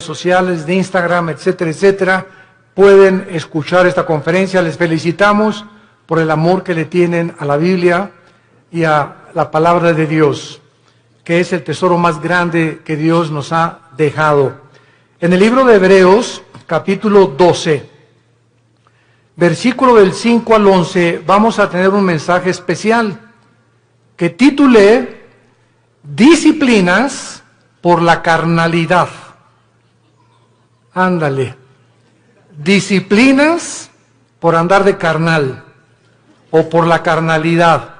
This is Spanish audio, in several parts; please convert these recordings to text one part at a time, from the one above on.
sociales, de Instagram, etcétera, etcétera, pueden escuchar esta conferencia. Les felicitamos por el amor que le tienen a la Biblia y a la palabra de Dios, que es el tesoro más grande que Dios nos ha dejado. En el libro de Hebreos, capítulo 12, versículo del 5 al 11, vamos a tener un mensaje especial que titulé Disciplinas por la carnalidad. Ándale. Disciplinas por andar de carnal o por la carnalidad,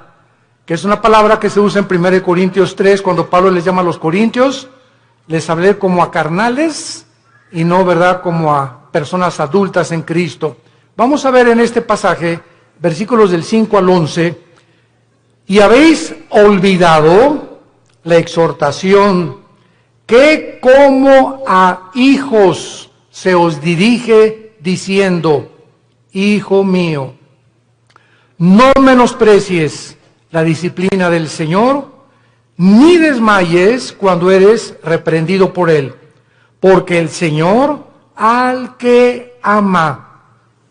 que es una palabra que se usa en 1 Corintios 3, cuando Pablo les llama a los corintios, les hablé como a carnales y no, ¿verdad?, como a personas adultas en Cristo. Vamos a ver en este pasaje, versículos del 5 al 11, y habéis olvidado la exhortación que como a hijos se os dirige diciendo, hijo mío, no menosprecies la disciplina del Señor, ni desmayes cuando eres reprendido por Él, porque el Señor al que ama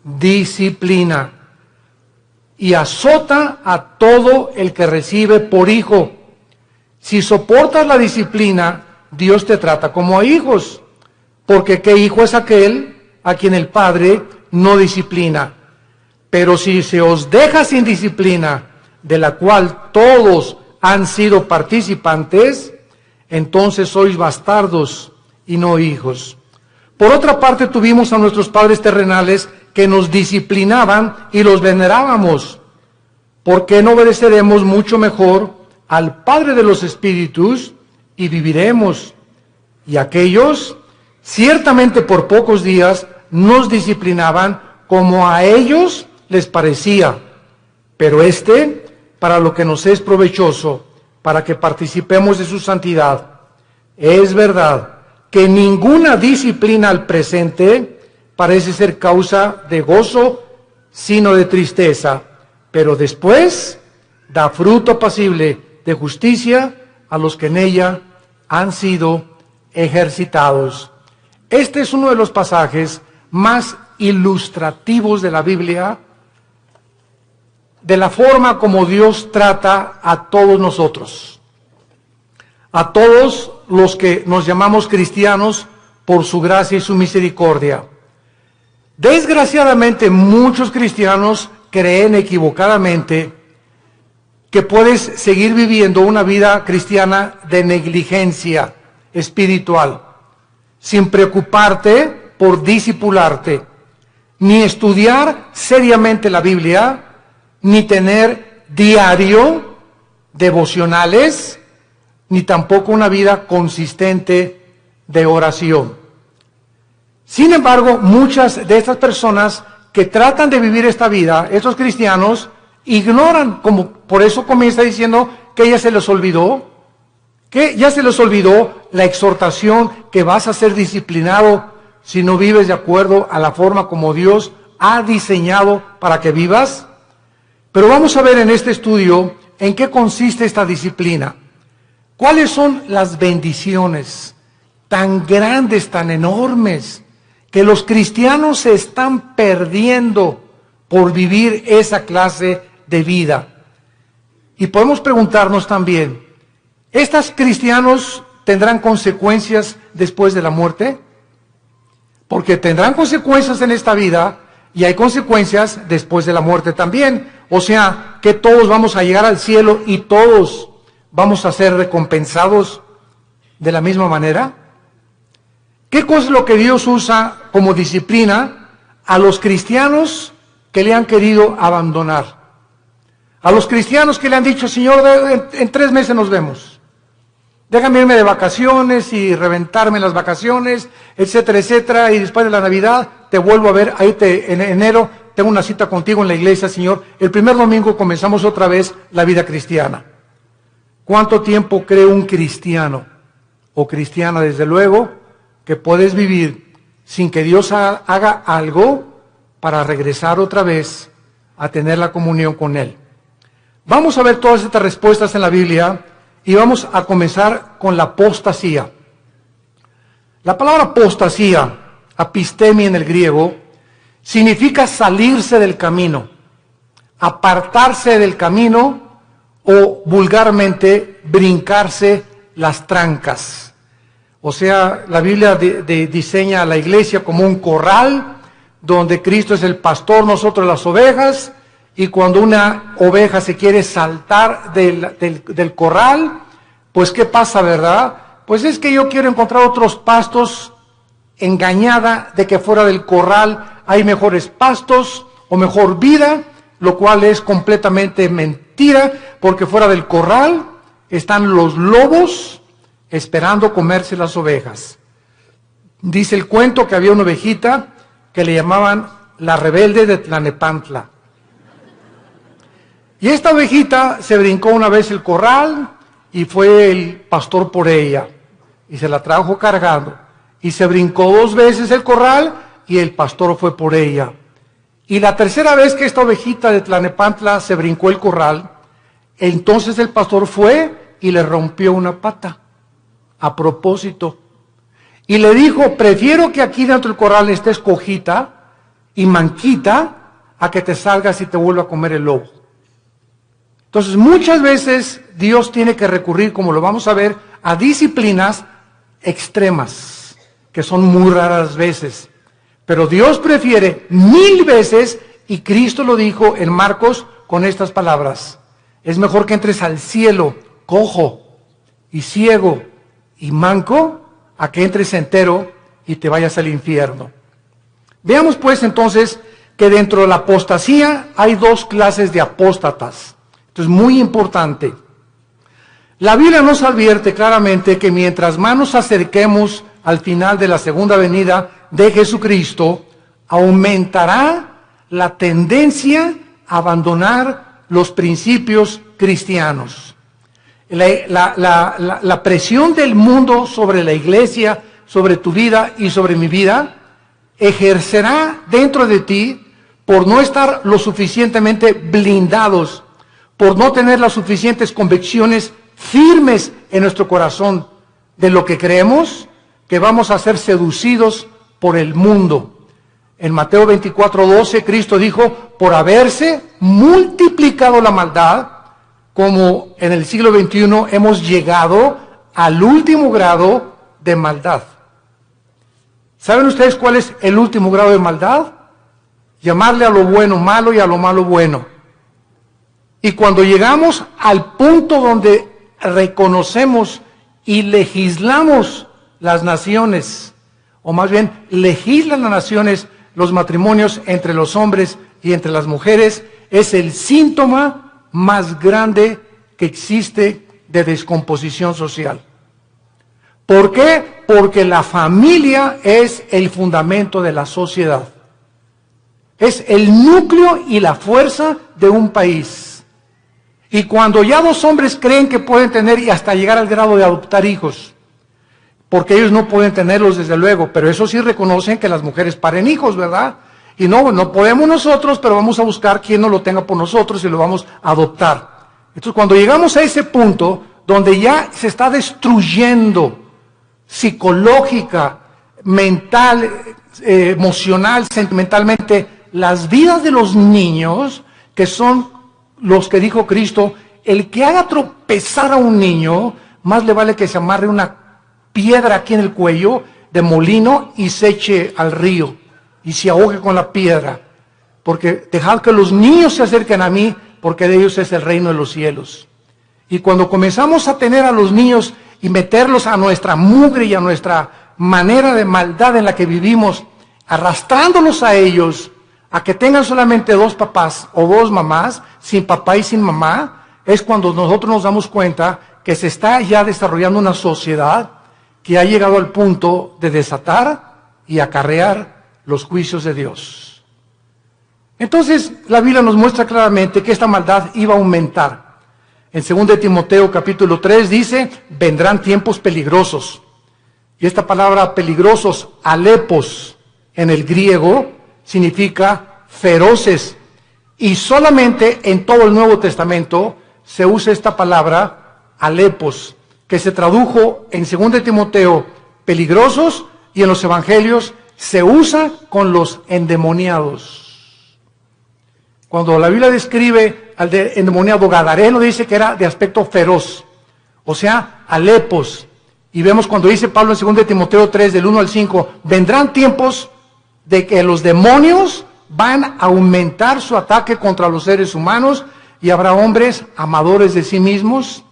disciplina y azota a todo el que recibe por hijo. Si soportas la disciplina, Dios te trata como a hijos, porque ¿qué hijo es aquel a quien el Padre no disciplina? Pero si se os deja sin disciplina, de la cual todos han sido participantes, entonces sois bastardos y no hijos. Por otra parte, tuvimos a nuestros padres terrenales que nos disciplinaban y los venerábamos. ¿Por qué no obedeceremos mucho mejor al Padre de los Espíritus y viviremos? Y aquellos, ciertamente por pocos días, nos disciplinaban como a ellos les parecía, pero para lo que nos es provechoso, para que participemos de su santidad. Es verdad que ninguna disciplina al presente parece ser causa de gozo, sino de tristeza, pero después da fruto apacible de justicia a los que en ella han sido ejercitados. Este es uno de los pasajes más ilustrativos de la Biblia, de la forma como Dios trata a todos nosotros, a todos los que nos llamamos cristianos por su gracia y su misericordia. Desgraciadamente, muchos cristianos creen equivocadamente que puedes seguir viviendo una vida cristiana de negligencia espiritual, sin preocuparte por discipularte, ni estudiar seriamente la Biblia, ni tener diario devocionales, ni tampoco una vida consistente de oración. Sin embargo, muchas de estas personas que tratan de vivir esta vida, estos cristianos, ignoran, como por eso comienza diciendo que ya se les olvidó la exhortación que vas a ser disciplinado si no vives de acuerdo a la forma como Dios ha diseñado para que vivas. Pero vamos a ver en este estudio en qué consiste esta disciplina. ¿Cuáles son las bendiciones tan grandes, tan enormes, que los cristianos se están perdiendo por vivir esa clase de vida? Y podemos preguntarnos también, ¿estos cristianos tendrán consecuencias después de la muerte? Porque tendrán consecuencias en esta vida y hay consecuencias después de la muerte también. O sea, que todos vamos a llegar al cielo y todos vamos a ser recompensados de la misma manera. ¿Qué cosa es lo que Dios usa como disciplina a los cristianos que le han querido abandonar? A los cristianos que le han dicho, Señor, en 3 meses nos vemos. Déjame irme de vacaciones y reventarme las vacaciones, etcétera, etcétera, y después de la Navidad te vuelvo a ver, ahí en enero tengo una cita contigo en la iglesia, Señor. El primer domingo comenzamos otra vez la vida cristiana. ¿Cuánto tiempo cree un cristiano o cristiana, desde luego, que puedes vivir sin que Dios haga algo para regresar otra vez a tener la comunión con Él? Vamos a ver todas estas respuestas en la Biblia y vamos a comenzar con la apostasía. La palabra apostasía, apistemia en el griego, significa salirse del camino, apartarse del camino o vulgarmente brincarse las trancas. O sea, la Biblia diseña a la iglesia como un corral donde Cristo es el pastor, nosotros las ovejas, y cuando una oveja se quiere saltar del corral, pues ¿qué pasa, verdad? Pues es que yo quiero encontrar otros pastos, engañada de que fuera del corral hay mejores pastos o mejor vida, lo cual es completamente mentira, porque fuera del corral están los lobos esperando comerse las ovejas. Dice el cuento que había una ovejita que le llamaban la rebelde de Tlanepantla. Y esta ovejita se brincó una vez el corral y fue el pastor por ella y se la trajo cargando. Y se brincó 2 veces el corral y el pastor fue por ella. Y la tercera vez que esta ovejita de Tlanepantla se brincó el corral, entonces el pastor fue y le rompió una pata a propósito. Y le dijo, prefiero que aquí dentro del corral estés cojita y manquita a que te salgas y te vuelva a comer el lobo. Entonces muchas veces Dios tiene que recurrir, como lo vamos a ver, a disciplinas extremas, que son muy raras veces. Pero Dios prefiere 1000 veces, y Cristo lo dijo en Marcos con estas palabras: es mejor que entres al cielo cojo y ciego y manco, a que entres entero y te vayas al infierno. Veamos pues entonces que dentro de la apostasía hay 2 clases de apóstatas. Esto es muy importante. La Biblia nos advierte claramente que mientras más nos acerquemos al final de la segunda venida de Jesucristo, aumentará la tendencia a abandonar los principios cristianos. La presión del mundo sobre la iglesia, sobre tu vida y sobre mi vida, ejercerá dentro de ti por no estar lo suficientemente blindados, por no tener las suficientes convicciones firmes en nuestro corazón de lo que creemos, que vamos a ser seducidos por el mundo. En Mateo 24:12, Cristo dijo, por haberse multiplicado la maldad, como en el siglo XXI hemos llegado al último grado de maldad. ¿Saben ustedes cuál es el último grado de maldad? Llamarle a lo bueno malo y a lo malo bueno. Y cuando llegamos al punto donde reconocemos y legislamos las naciones, o más bien legislan las naciones los matrimonios entre los hombres y entre las mujeres, es el síntoma más grande que existe de descomposición social. ¿Por qué? Porque la familia es el fundamento de la sociedad. Es el núcleo y la fuerza de un país. Y cuando ya 2 hombres creen que pueden tener y hasta llegar al grado de adoptar hijos, porque ellos no pueden tenerlos desde luego, pero eso sí reconocen que las mujeres paren hijos, ¿verdad? Y no podemos nosotros, pero vamos a buscar quien nos lo tenga por nosotros y lo vamos a adoptar. Entonces cuando llegamos a ese punto donde ya se está destruyendo psicológica, mental, emocional, sentimentalmente, las vidas de los niños, que son los que dijo Cristo, el que haga tropezar a un niño, más le vale que se amarre una piedra aquí en el cuello de molino y se eche al río y se ahogue con la piedra, porque dejad que los niños se acerquen a mí, porque de ellos es el reino de los cielos. Y cuando comenzamos a tener a los niños y meterlos a nuestra mugre y a nuestra manera de maldad en la que vivimos, arrastrándolos a ellos, a que tengan solamente 2 papás o 2 mamás, sin papá y sin mamá, es cuando nosotros nos damos cuenta que se está ya desarrollando una sociedad que ha llegado al punto de desatar y acarrear los juicios de Dios. Entonces, la Biblia nos muestra claramente que esta maldad iba a aumentar. En 2 Timoteo capítulo 3 dice, vendrán tiempos peligrosos. Y esta palabra peligrosos, alepos, en el griego, significa feroces. Y solamente en todo el Nuevo Testamento se usa esta palabra, alepos, que se tradujo en 2 Timoteo, peligrosos, y en los evangelios se usa con los endemoniados. Cuando la Biblia describe al endemoniado gadareno, dice que era de aspecto feroz, o sea, alepos. Y vemos cuando dice Pablo en 2 Timoteo 3, del 1 al 5, vendrán tiempos de que los demonios van a aumentar su ataque contra los seres humanos y habrá hombres amadores de sí mismos,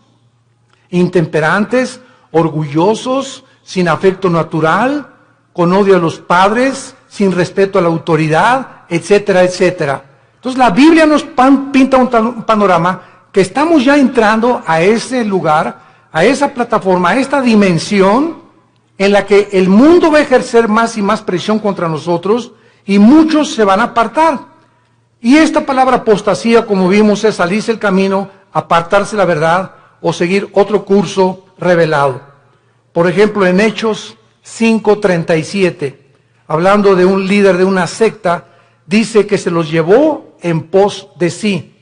intemperantes, orgullosos, sin afecto natural, con odio a los padres, sin respeto a la autoridad, etcétera, etcétera. Entonces la Biblia nos pinta un panorama que estamos ya entrando a ese lugar, a esa plataforma, a esta dimensión en la que el mundo va a ejercer más y más presión contra nosotros y muchos se van a apartar. Y esta palabra apostasía, como vimos, es salirse del camino, apartarse de la verdad o seguir otro curso revelado. Por ejemplo, en Hechos 5:37, hablando de un líder de una secta, dice que se los llevó en pos de sí.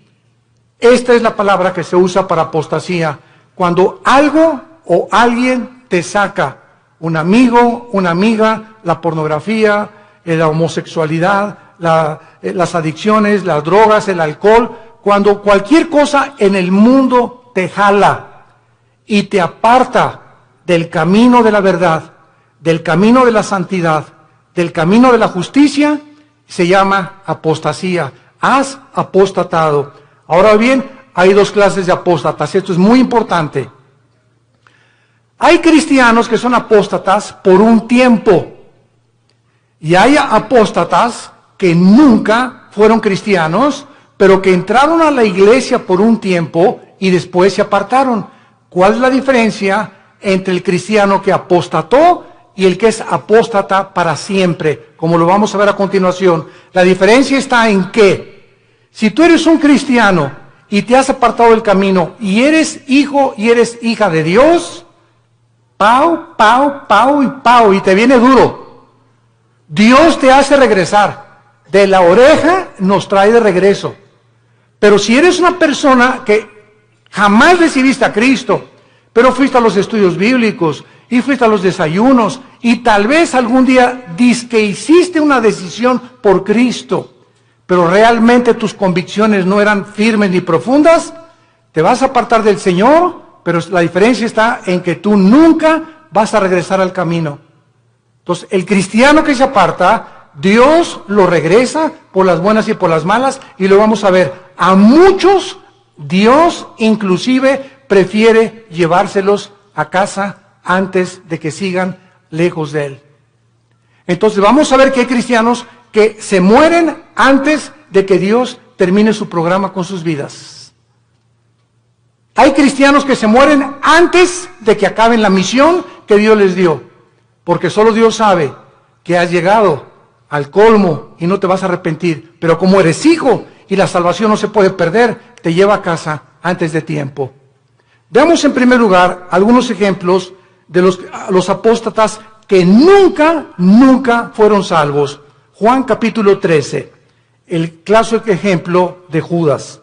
Esta es la palabra que se usa para apostasía, cuando algo o alguien te saca, un amigo, una amiga, la pornografía, la homosexualidad, las adicciones, las drogas, el alcohol, cuando cualquier cosa en el mundo te jala y te aparta del camino de la verdad, del camino de la santidad, del camino de la justicia, se llama apostasía. Has apostatado. Ahora bien, hay dos clases de apóstatas, esto es muy importante. Hay cristianos que son apóstatas por un tiempo, y hay apóstatas que nunca fueron cristianos, pero que entraron a la iglesia por un tiempo y después se apartaron. ¿Cuál es la diferencia entre el cristiano que apostató y el que es apóstata para siempre? Como lo vamos a ver a continuación. La diferencia está en que, si tú eres un cristiano y te has apartado del camino y eres hijo y eres hija de Dios, pau, pau, pau y pau, y te viene duro. Dios te hace regresar. De la oreja nos trae de regreso. Pero si eres una persona que jamás recibiste a Cristo, pero fuiste a los estudios bíblicos y fuiste a los desayunos y tal vez algún día que hiciste una decisión por Cristo, pero realmente tus convicciones no eran firmes ni profundas, te vas a apartar del Señor, pero la diferencia está en que tú nunca vas a regresar al camino. Entonces, el cristiano que se aparta, Dios lo regresa por las buenas y por las malas, y lo vamos a ver. A muchos, Dios inclusive prefiere llevárselos a casa antes de que sigan lejos de Él. Entonces, vamos a ver que hay cristianos que se mueren antes de que Dios termine su programa con sus vidas. Hay cristianos que se mueren antes de que acaben la misión que Dios les dio, porque solo Dios sabe que has llegado al colmo y no te vas a arrepentir, pero como eres hijo y la salvación no se puede perder, te lleva a casa antes de tiempo. Veamos en primer lugar algunos ejemplos de los apóstatas que nunca fueron salvos. Juan capítulo 13, el clásico ejemplo de Judas.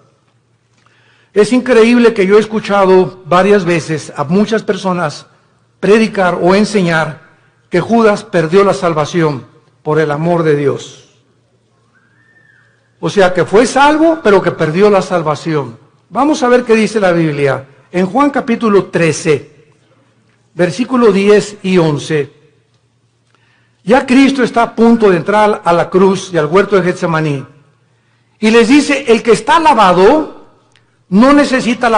Es increíble que yo he escuchado varias veces a muchas personas predicar o enseñar que Judas perdió la salvación por el amor de Dios. O sea, que fue salvo, pero que perdió la salvación. Vamos a ver qué dice la Biblia. En Juan capítulo 13, versículo 10 y 11. Ya Cristo está a punto de entrar a la cruz y al huerto de Getsemaní. Y les dice, el que está lavado no necesita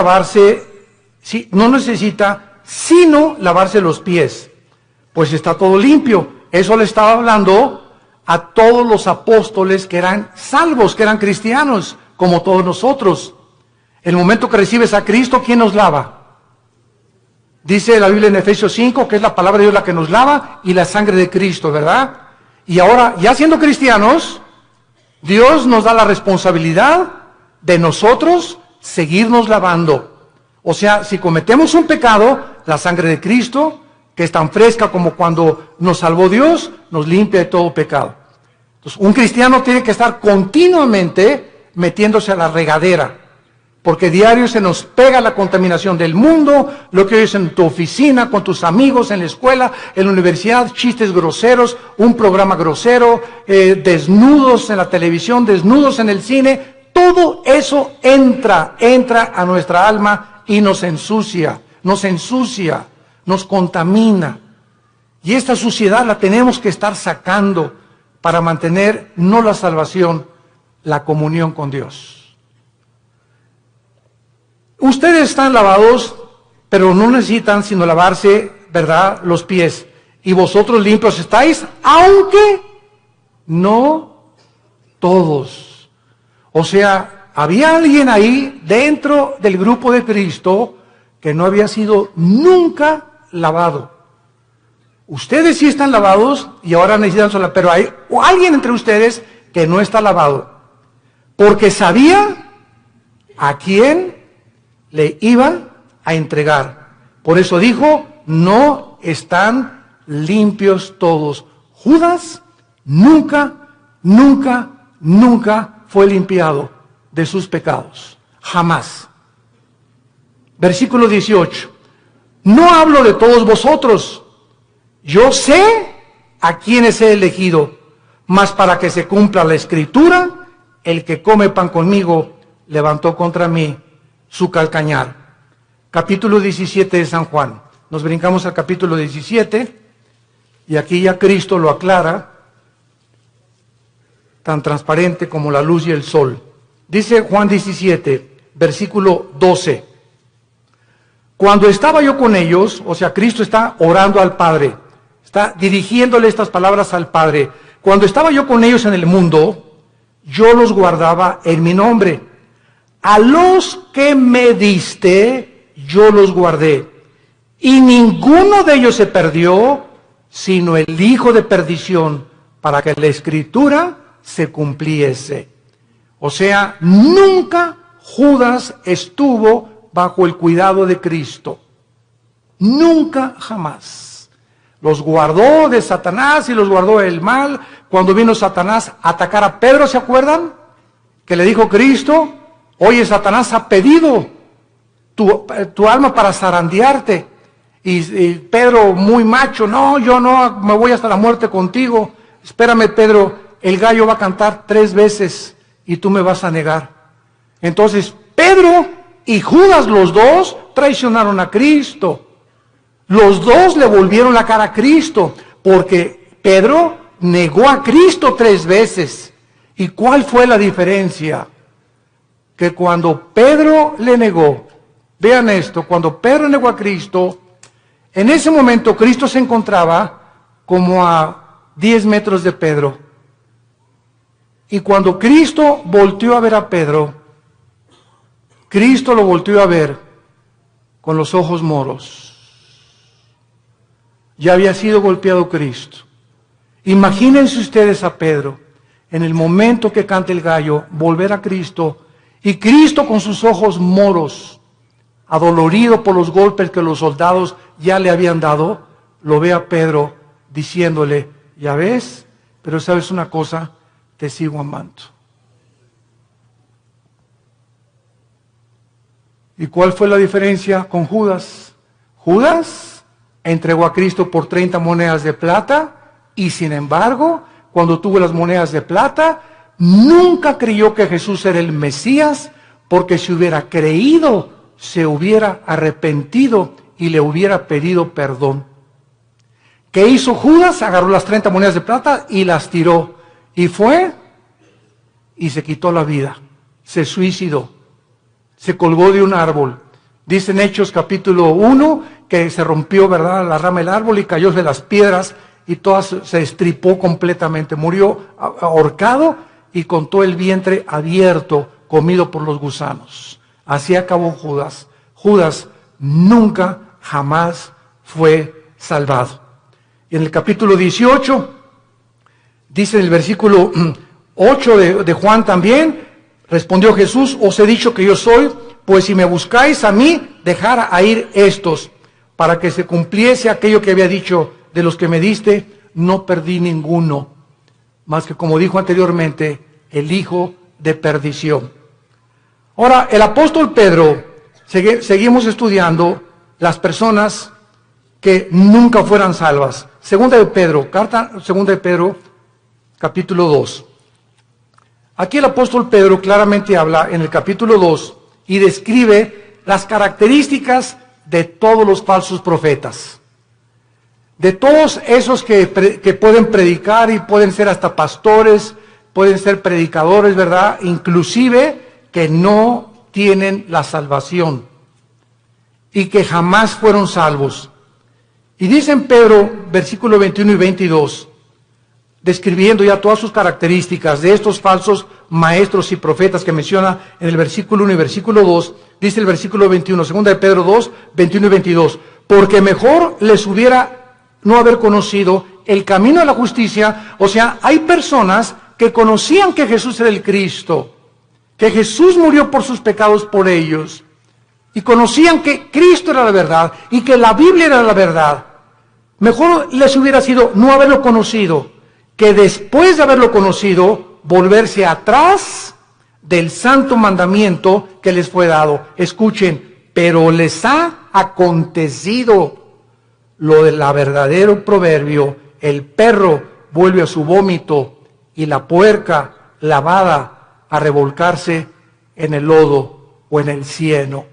sino lavarse los pies, pues está todo limpio. Eso le estaba hablando a todos los apóstoles que eran salvos, que eran cristianos, como todos nosotros. El momento que recibes a Cristo, ¿quién nos lava? Dice la Biblia en Efesios 5, que es la palabra de Dios la que nos lava y la sangre de Cristo, ¿verdad? Y ahora, ya siendo cristianos, Dios nos da la responsabilidad de nosotros seguirnos lavando. O sea, si cometemos un pecado, la sangre de Cristo, que es tan fresca como cuando nos salvó Dios, nos limpia de todo pecado. Entonces, un cristiano tiene que estar continuamente metiéndose a la regadera. porque diario se nos pega la contaminación del mundo, lo que oyes en tu oficina, con tus amigos, en la escuela, en la universidad, chistes groseros, un programa grosero, desnudos en la televisión, desnudos en el cine. Todo eso entra a nuestra alma y nos ensucia, nos contamina. Y esta suciedad la tenemos que estar sacando para mantener no la salvación, la comunión con Dios. Ustedes están lavados, pero no necesitan sino lavarse, ¿verdad?, los pies. Y vosotros limpios estáis, aunque no todos. O sea, había alguien ahí dentro del grupo de Cristo que no había sido nunca lavado. Ustedes sí están lavados y ahora necesitan sola, pero hay alguien entre ustedes que no está lavado, porque sabía a quién le iban a entregar. Por eso dijo, no están limpios todos. Judas nunca fue limpiado de sus pecados. Jamás. Versículo 18. No hablo de todos vosotros. Yo sé a quienes he elegido, mas para que se cumpla la escritura, el que come pan conmigo levantó contra mí su calcañar. Capítulo 17 de San Juan. Nos brincamos al capítulo 17 y aquí ya Cristo lo aclara, tan transparente como la luz y el sol. Dice Juan 17, versículo 12. Cuando estaba yo con ellos, o sea, Cristo está orando al Padre, está dirigiéndole estas palabras al Padre. Cuando estaba yo con ellos en el mundo, yo los guardaba en mi nombre. A los que me diste, yo los guardé. Y ninguno de ellos se perdió, sino el hijo de perdición, para que la escritura se cumpliese. O sea, nunca Judas estuvo bajo el cuidado de Cristo. Nunca, jamás. Los guardó de Satanás y los guardó del mal. Cuando vino Satanás a atacar a Pedro, ¿se acuerdan? Que le dijo Cristo, oye, Satanás ha pedido tu alma para zarandearte. Y Pedro, muy macho, no, yo no, me voy hasta la muerte contigo. Espérame, Pedro, el gallo va a cantar 3 veces y tú me vas a negar. Entonces, Pedro y Judas, los dos, traicionaron a Cristo. Los dos le volvieron la cara a Cristo, porque Pedro negó a Cristo 3 veces. ¿Y cuál fue la diferencia? Que cuando Pedro le negó, vean esto, cuando Pedro negó a Cristo, en ese momento Cristo se encontraba como a 10 metros de Pedro. Y cuando Cristo volteó a ver a Pedro, Cristo lo volteó a ver con los ojos moros. Ya había sido golpeado Cristo. Imagínense ustedes a Pedro, en el momento que canta el gallo, volver a Cristo, y Cristo con sus ojos moros, adolorido por los golpes que los soldados ya le habían dado, lo ve a Pedro diciéndole, ya ves, pero sabes una cosa, te sigo amando. ¿Y cuál fue la diferencia con Judas? Judas entregó a Cristo por 30 monedas de plata y sin embargo, cuando tuvo las monedas de plata, nunca creyó que Jesús era el Mesías, porque si hubiera creído, se hubiera arrepentido y le hubiera pedido perdón. ¿Qué hizo Judas? Agarró las 30 monedas de plata y las tiró. Y fue y se quitó la vida. Se suicidó. Se colgó de un árbol. Dice en Hechos capítulo 1 que se rompió, ¿verdad?, la rama del árbol y cayó de las piedras y todas se estripó completamente. Murió ahorcado y con todo el vientre abierto, comido por los gusanos. Así acabó Judas. Judas nunca, jamás fue salvado. Y en el capítulo 18, dice en el versículo 8 de Juan también, respondió Jesús, os he dicho que yo soy, pues si me buscáis a mí, dejad a ir estos, para que se cumpliese aquello que había dicho, de los que me diste, no perdí ninguno, más que como dijo anteriormente, el hijo de perdición. Ahora, el apóstol Pedro, seguimos estudiando las personas que nunca fueran salvas. Segunda de Pedro, capítulo 2. Aquí el apóstol Pedro claramente habla en el capítulo 2 y describe las características de todos los falsos profetas. De todos esos que pueden predicar y pueden ser hasta pastores, pueden ser predicadores, ¿verdad? Inclusive que no tienen la salvación y que jamás fueron salvos. Y dice en Pedro, versículo 21 y 22, describiendo ya todas sus características de estos falsos maestros y profetas que menciona en el versículo 1 y versículo 2, dice el versículo 21, segunda de Pedro 2, 21 y 22, porque mejor les hubiera no haber conocido el camino de la justicia. O sea, hay personas que conocían que Jesús era el Cristo, que Jesús murió por sus pecados por ellos, y conocían que Cristo era la verdad y que la Biblia era la verdad. Mejor les hubiera sido no haberlo conocido, que después de haberlo conocido, volverse atrás del santo mandamiento que les fue dado. Escuchen, pero les ha acontecido lo del verdadero proverbio: el perro vuelve a su vómito y la puerca lavada a revolcarse en el lodo o en el cieno.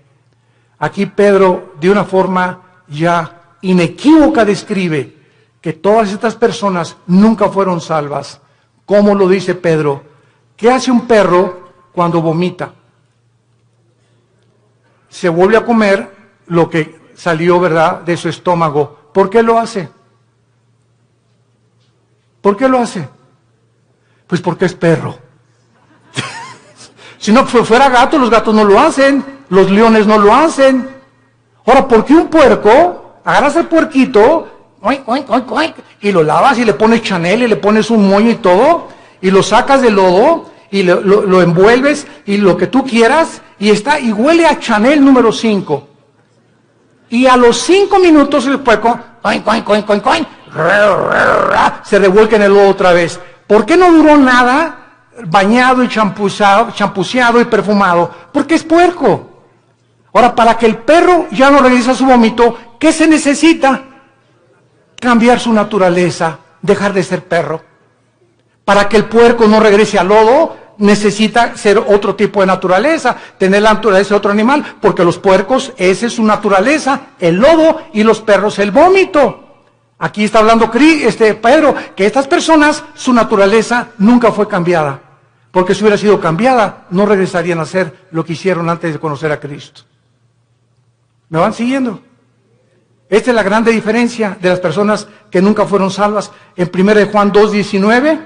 Aquí Pedro, de una forma ya inequívoca, describe que todas estas personas nunca fueron salvas. ¿Cómo lo dice Pedro? ¿Qué hace un perro cuando vomita? Se vuelve a comer lo que salió, ¿verdad?, de su estómago. ¿Por qué lo hace? ¿Por qué lo hace? Pues porque es perro. Si no fuera gato, los gatos no lo hacen, los leones no lo hacen. Ahora, ¿por qué un puerco? Agarras el puerquito, y lo lavas y le pones Chanel y le pones un moño y todo, y lo sacas del lodo y lo envuelves y lo que tú quieras, y huele a Chanel número 5. Y a los 5 minutos el puerco se revuelca en el lodo otra vez. ¿Por qué no duró nada bañado y champuceado y perfumado? Porque es puerco. Ahora, para que el perro ya no regrese a su vómito, ¿qué se necesita? Cambiar su naturaleza, dejar de ser perro. Para que el puerco no regrese al lodo, necesita ser otro tipo de naturaleza, tener la naturaleza de otro animal, porque los puercos, esa es su naturaleza, el lodo, y los perros el vómito. Aquí está hablando Pedro, que estas personas, su naturaleza nunca fue cambiada, porque si hubiera sido cambiada, no regresarían a hacer lo que hicieron antes de conocer a Cristo. ¿Me van siguiendo? Esta es la grande diferencia de las personas que nunca fueron salvas. En 1 Juan 2:19,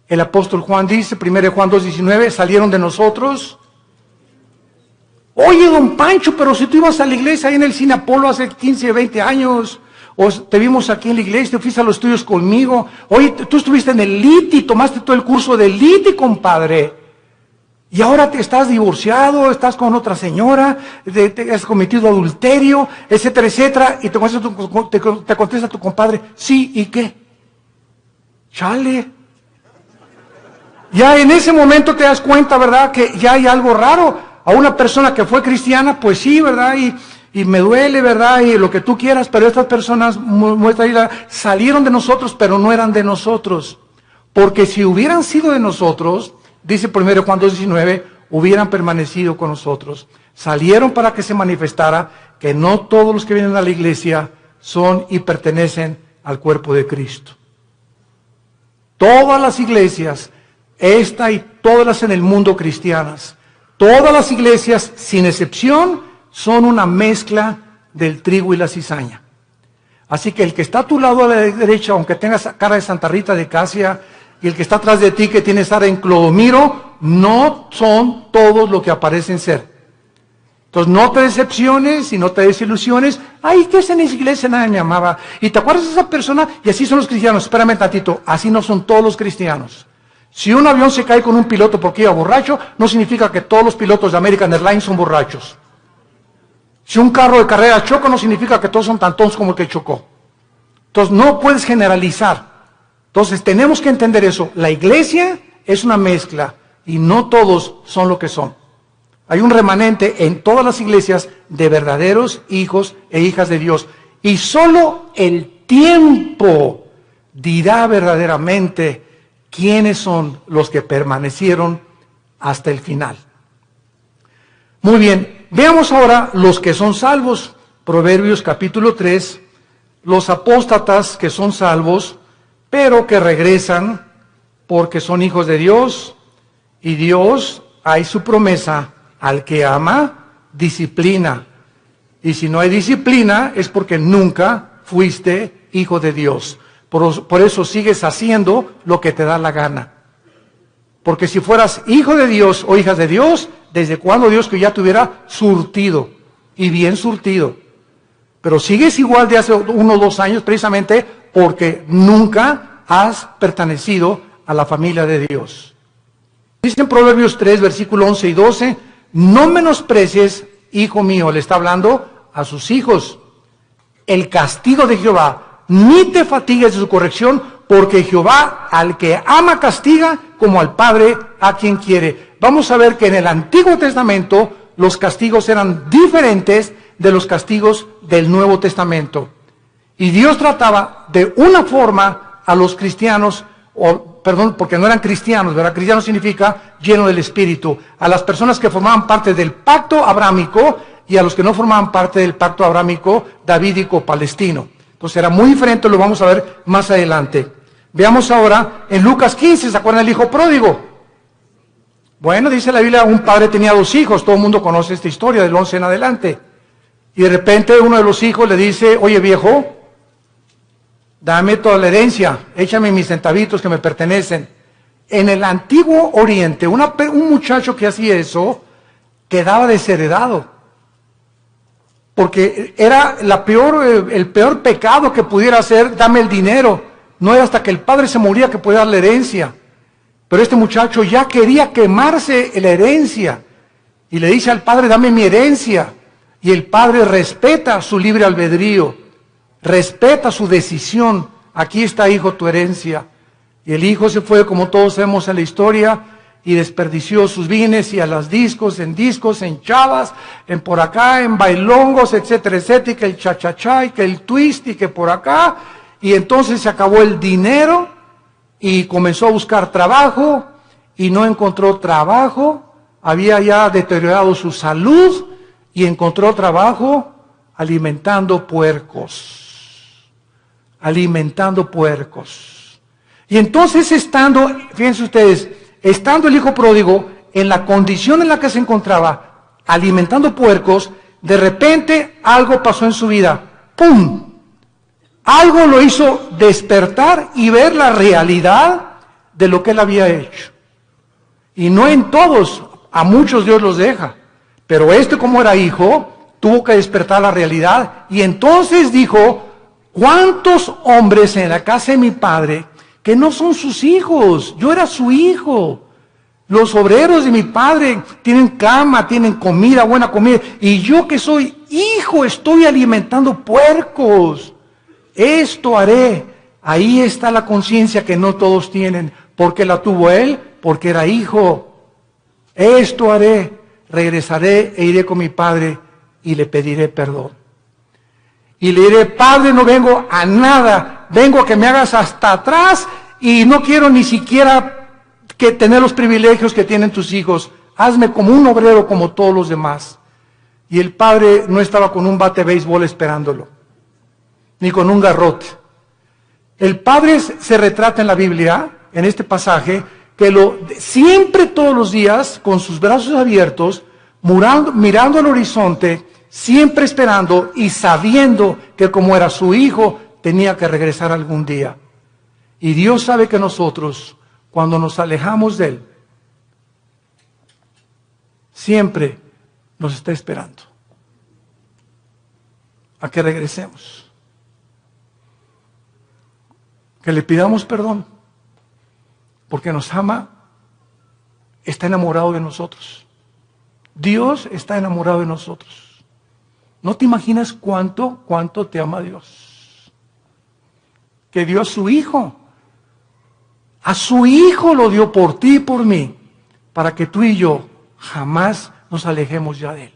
el apóstol Juan dice, 1 Juan 2:19, salieron de nosotros. Oye, don Pancho, pero si tú ibas a la iglesia ahí en el Cine Apolo hace 15, 20 años, o te vimos aquí en la iglesia, te fuiste a los estudios conmigo, oye, tú estuviste en el LITI, tomaste todo el curso del LITI, compadre. Y ahora te estás divorciado, estás con otra señora, te has cometido adulterio, etcétera, etcétera. Y te contesta tu compadre, sí, ¿y qué? Chale. Ya en ese momento te das cuenta, ¿verdad?, que ya hay algo raro. A una persona que fue cristiana, pues sí, ¿verdad? Y me duele, ¿verdad? Y lo que tú quieras, pero estas personas salieron de nosotros, pero no eran de nosotros. Porque si hubieran sido de nosotros, dice 1 Juan 2:19, hubieran permanecido con nosotros. Salieron para que se manifestara que no todos los que vienen a la iglesia son y pertenecen al cuerpo de Cristo. Todas las iglesias, esta y todas las en el mundo cristianas, todas las iglesias, sin excepción, son una mezcla del trigo y la cizaña. Así que el que está a tu lado a la derecha, aunque tengas cara de Santa Rita de Casia, y el que está atrás de ti, que tiene cara en Clodomiro, no son todos lo que aparecen ser. Entonces no te decepciones y no te desilusiones. Ay, ¿qué es en esa iglesia? Nadie me amaba. ¿Y te acuerdas de esa persona? Y así son los cristianos. Espérame tantito, así no son todos los cristianos. Si un avión se cae con un piloto porque iba borracho, no significa que todos los pilotos de American Airlines son borrachos. Si un carro de carrera choca, no significa que todos son tan tontos como el que chocó. Entonces no puedes generalizar. Entonces tenemos que entender eso. La iglesia es una mezcla y no todos son lo que son. Hay un remanente en todas las iglesias de verdaderos hijos e hijas de Dios. Y solo el tiempo dirá verdaderamente quiénes son los que permanecieron hasta el final. Muy bien, veamos ahora los que son salvos. Proverbios capítulo 3, los apóstatas que son salvos, pero que regresan porque son hijos de Dios, y Dios, hay su promesa, al que ama, disciplina. Y si no hay disciplina, es porque nunca fuiste hijo de Dios. Por eso sigues haciendo lo que te da la gana. Porque si fueras hijo de Dios o hijas de Dios, ¿desde cuándo Dios que ya te hubiera surtido? Y bien surtido. Pero sigues igual de hace 1 o 2 años, precisamente porque nunca has pertenecido a la familia de Dios. Dice en Proverbios 3, versículo 11 y 12, no menosprecies, hijo mío, le está hablando a sus hijos, el castigo de Jehová, ni te fatigues de su corrección, porque Jehová al que ama castiga, como al padre a quien quiere. Vamos a ver que en el Antiguo Testamento los castigos eran diferentes de los castigos del Nuevo Testamento. Y Dios trataba de una forma a los cristianos, porque no eran cristianos, ¿verdad? Cristiano significa lleno del Espíritu. A las personas que formaban parte del pacto abrámico y a los que no formaban parte del pacto abrámico davídico-palestino. Entonces era muy diferente, lo vamos a ver más adelante. Veamos ahora en Lucas 15, ¿se acuerdan del hijo pródigo? Bueno, dice la Biblia, un padre tenía 2 hijos, todo el mundo conoce esta historia del 11 en adelante. Y de repente uno de los hijos le dice, oye viejo, dame toda la herencia, échame mis centavitos que me pertenecen. En el antiguo Oriente, un muchacho que hacía eso, quedaba desheredado. Porque era el peor pecado que pudiera hacer, dame el dinero. No era hasta que el padre se moría que podía dar la herencia. Pero este muchacho ya quería quemarse la herencia. Y le dice al padre, dame mi herencia. Y el padre respeta su libre albedrío. Respeta su decisión. Aquí está, hijo, tu herencia. Y el hijo se fue, como todos sabemos en la historia, y desperdició sus bienes y a las discos, en chavas, en por acá, en bailongos, etcétera, etcétera, y que el cha-cha-cha, y que el twist, y que por acá. Y entonces se acabó el dinero y comenzó a buscar trabajo y no encontró trabajo. Había ya deteriorado su salud y encontró trabajo alimentando puercos. Alimentando puercos. Y entonces fíjense ustedes, estando el hijo pródigo en la condición en la que se encontraba, alimentando puercos, de repente algo pasó en su vida. ¡Pum! Algo lo hizo despertar y ver la realidad de lo que él había hecho. Y no en todos, a muchos Dios los deja. Pero como era hijo, tuvo que despertar la realidad. Y entonces dijo, ¿cuántos hombres en la casa de mi padre que no son sus hijos? Yo era su hijo. Los obreros de mi padre tienen cama, tienen comida, buena comida. Y yo que soy hijo, estoy alimentando puercos. Esto haré. Ahí está la conciencia que no todos tienen. ¿Por qué la tuvo él? Porque era hijo. Esto haré. Regresaré e iré con mi padre y le pediré perdón. Y le diré, padre, no vengo a nada. Vengo a que me hagas hasta atrás y no quiero ni siquiera que tener los privilegios que tienen tus hijos. Hazme como un obrero como todos los demás. Y el padre no estaba con un bate de béisbol esperándolo, ni con un garrote. El padre se retrata en la Biblia, en este pasaje, que siempre todos los días, con sus brazos abiertos, mirando al horizonte, siempre esperando y sabiendo que como era su hijo, tenía que regresar algún día. Y Dios sabe que nosotros, cuando nos alejamos de Él, siempre nos está esperando a que regresemos. Que le pidamos perdón, porque nos ama, está enamorado de nosotros. Dios está enamorado de nosotros. No te imaginas cuánto te ama Dios. Que dio a su Hijo. A su Hijo lo dio por ti y por mí, para que tú y yo jamás nos alejemos ya de Él.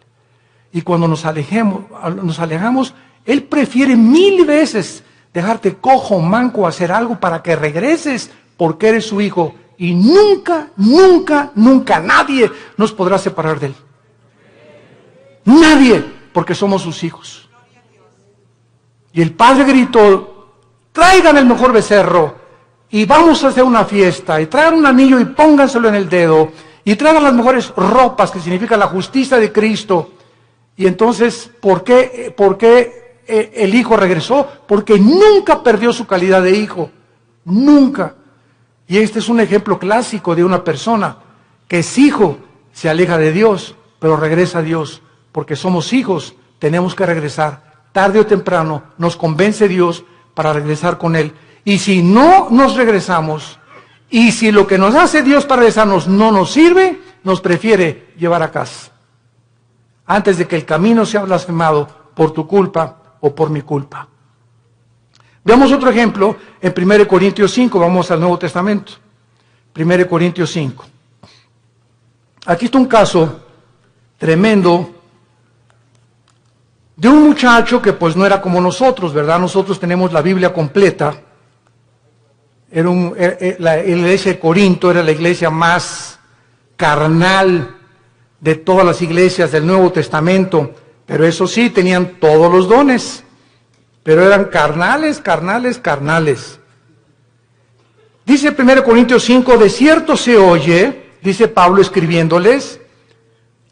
Y cuando nos alejamos, Él prefiere 1000 veces dejarte cojo, manco, hacer algo para que regreses, porque eres su hijo. Y nunca, nunca, nunca nadie nos podrá separar de Él. Nadie, porque somos sus hijos. Y el padre gritó: traigan el mejor becerro y vamos a hacer una fiesta, y traigan un anillo y pónganselo en el dedo, y traigan las mejores ropas, que significa la justicia de Cristo. Y entonces, ¿por qué el hijo regresó? Porque nunca perdió su calidad de hijo, nunca. Y este es un ejemplo clásico de una persona que es hijo, se aleja de Dios, pero regresa a Dios, porque somos hijos, tenemos que regresar, tarde o temprano nos convence Dios para regresar con Él. Y si no nos regresamos, y si lo que nos hace Dios para regresarnos no nos sirve, nos prefiere llevar a casa, antes de que el camino sea blasfemado por tu culpa o por mi culpa. Veamos otro ejemplo en 1 Corintios 5, vamos al Nuevo Testamento. 1 Corintios 5. Aquí está un caso tremendo de un muchacho que pues no era como nosotros, ¿verdad? Nosotros tenemos la Biblia completa. La iglesia de Corinto era la iglesia más carnal de todas las iglesias del Nuevo Testamento, pero eso sí, tenían todos los dones, pero eran carnales. Dice 1 Corintios 5, de cierto se oye, dice Pablo escribiéndoles,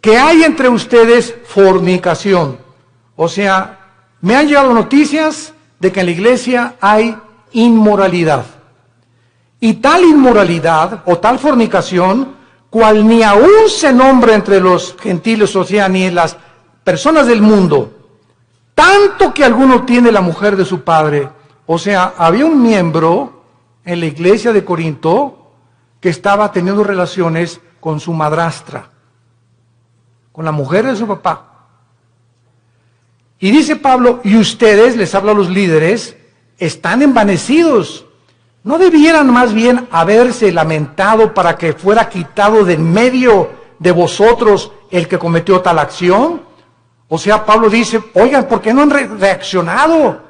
que hay entre ustedes fornicación. O sea, me han llegado noticias de que en la iglesia hay inmoralidad. Y tal inmoralidad o tal fornicación, cual ni aún se nombra entre los gentiles, o sea, ni en las personas del mundo, tanto que alguno tiene la mujer de su padre. O sea, había un miembro en la iglesia de Corinto que estaba teniendo relaciones con su madrastra, con la mujer de su papá. Y dice Pablo, y ustedes, les habla a los líderes, están envanecidos. ¿No debieran más bien haberse lamentado para que fuera quitado de en medio de vosotros el que cometió tal acción? O sea, Pablo dice, oigan, ¿por qué no han reaccionado?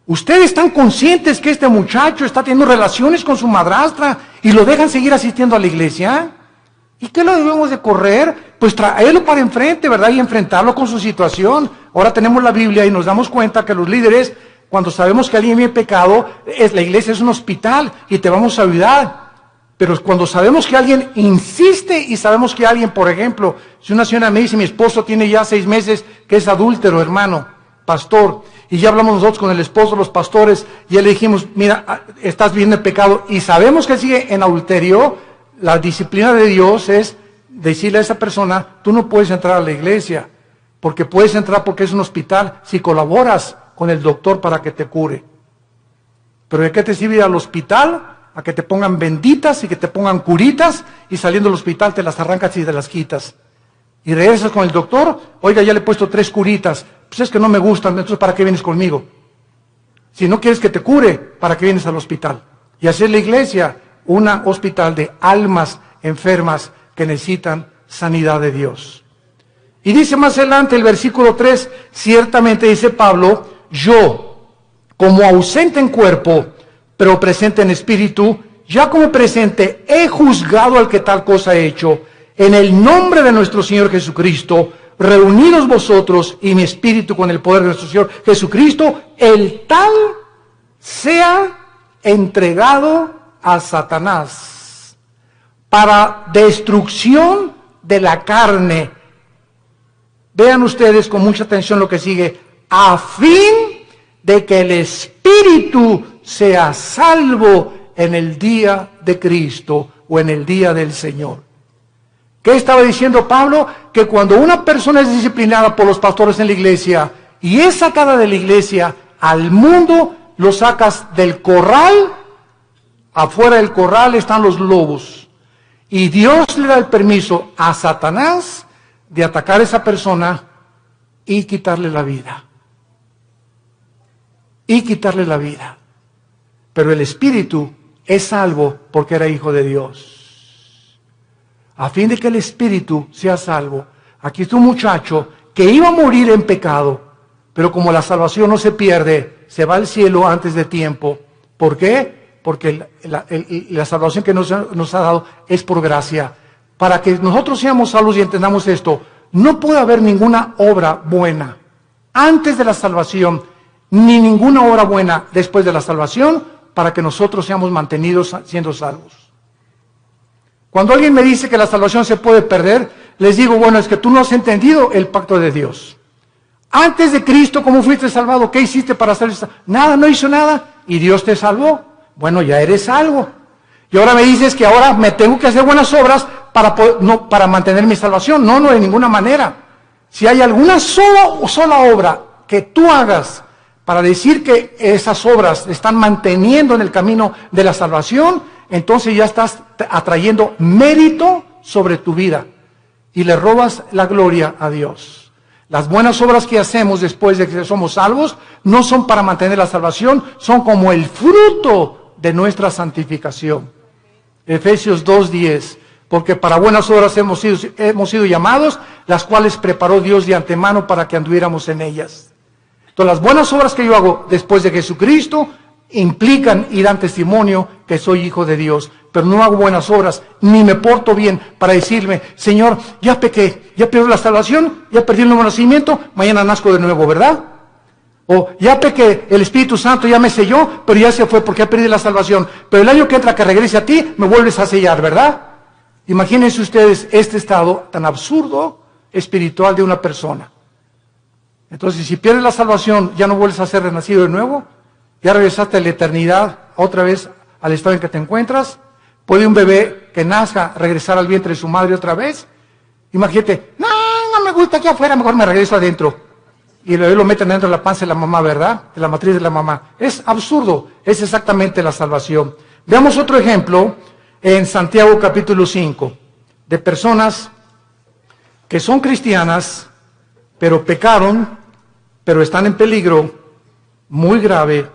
Ustedes están conscientes que este muchacho está teniendo relaciones con su madrastra y lo dejan seguir asistiendo a la iglesia. ¿Y qué lo debemos de correr? Pues traerlo para enfrente, ¿verdad? Y enfrentarlo con su situación. Ahora tenemos la Biblia y nos damos cuenta que los líderes, cuando sabemos que alguien viene pecado, la iglesia es un hospital y te vamos a ayudar. Pero cuando sabemos que alguien insiste y sabemos que alguien, por ejemplo, si una señora me dice, mi esposo tiene ya 6 meses que es adúltero, hermano, pastor, y ya hablamos nosotros con el esposo, los pastores, y ya le dijimos, mira, estás viviendo el pecado, y sabemos que sigue en adulterio, la disciplina de Dios es decirle a esa persona, tú no puedes entrar a la iglesia, porque puedes entrar porque es un hospital, si colaboras con el doctor para que te cure. Pero ¿de qué te sirve ir al hospital? A que te pongan benditas y que te pongan curitas, y saliendo del hospital te las arrancas y te las quitas. Y regresas con el doctor, oiga, ya le he puesto 3 curitas, pues es que no me gustan, entonces ¿para qué vienes conmigo? Si no quieres que te cure, ¿para qué vienes al hospital? Y así es la iglesia, un hospital de almas enfermas que necesitan sanidad de Dios. Y dice más adelante el versículo 3, ciertamente dice Pablo, yo, como ausente en cuerpo, pero presente en espíritu, ya como presente he juzgado al que tal cosa ha hecho, en el nombre de nuestro Señor Jesucristo, reunidos vosotros y mi espíritu con el poder de nuestro Señor Jesucristo, el tal sea entregado a Satanás para destrucción de la carne. Vean ustedes con mucha atención lo que sigue, a fin de que el espíritu sea salvo en el día de Cristo o en el día del Señor. ¿Qué estaba diciendo Pablo? Que cuando una persona es disciplinada por los pastores en la iglesia y es sacada de la iglesia al mundo, lo sacas del corral, afuera del corral están los lobos. Y Dios le da el permiso a Satanás de atacar a esa persona y quitarle la vida. Y quitarle la vida. Pero el espíritu es salvo porque era hijo de Dios. A fin de que el espíritu sea salvo. Aquí está un muchacho que iba a morir en pecado, pero como la salvación no se pierde, se va al cielo antes de tiempo. ¿Por qué? Porque la salvación que nos ha dado es por gracia. Para que nosotros seamos salvos y entendamos esto, no puede haber ninguna obra buena antes de la salvación, ni ninguna obra buena después de la salvación, para que nosotros seamos mantenidos siendo salvos. Cuando alguien me dice que la salvación se puede perder, les digo, bueno, es que tú no has entendido el pacto de Dios. Antes de Cristo, ¿cómo fuiste salvado? ¿Qué hiciste para ser salvo? Nada, no hizo nada, y Dios te salvó. Bueno, ya eres salvo. Y ahora me dices que ahora me tengo que hacer buenas obras para mantener mi salvación. No, de ninguna manera. Si hay alguna sola obra que tú hagas para decir que esas obras te están manteniendo en el camino de la salvación, entonces ya estás atrayendo mérito sobre tu vida y le robas la gloria a Dios. Las buenas obras que hacemos después de que somos salvos no son para mantener la salvación, son como el fruto de nuestra santificación. Efesios 2:10, porque para buenas obras hemos sido llamados, las cuales preparó Dios de antemano para que anduviéramos en ellas. Entonces, las buenas obras que yo hago después de Jesucristo implican y dan testimonio que soy hijo de Dios, pero no hago buenas obras, ni me porto bien para decirme, Señor, ya pequé, ya perdí la salvación, ya perdí el nuevo nacimiento, mañana nazco de nuevo, ¿verdad? O ya pequé, el Espíritu Santo ya me selló, pero ya se fue porque ya perdí la salvación, pero el año que entra que regrese a ti, me vuelves a sellar, ¿verdad? Imagínense ustedes este estado tan absurdo espiritual de una persona. Entonces, si pierdes la salvación, ya no vuelves a ser renacido de nuevo, ya regresaste a la eternidad, otra vez al estado en que te encuentras. ¿Puede un bebé que nazca regresar al vientre de su madre otra vez? Imagínate, no me gusta aquí afuera, mejor me regreso adentro. Y el bebé lo meten dentro de la panza de la mamá, ¿verdad? De la matriz de la mamá. Es absurdo, es exactamente la salvación. Veamos otro ejemplo en Santiago capítulo 5, de personas que son cristianas, pero pecaron, pero están en peligro muy grave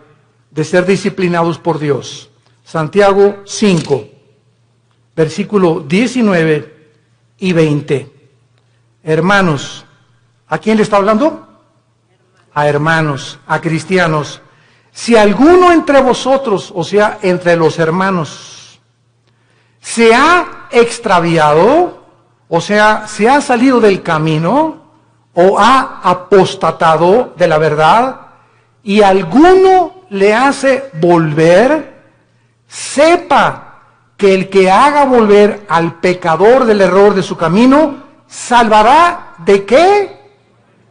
de ser disciplinados por Dios. Santiago 5, versículo 19 y 20. Hermanos, ¿a quién le está hablando? A hermanos, a cristianos. Si alguno entre vosotros, o sea, entre los hermanos, se ha extraviado, o sea, se ha salido del camino, o ha apostatado de la verdad, y alguno le hace volver, sepa que el que haga volver al pecador del error de su camino, salvará ¿de qué?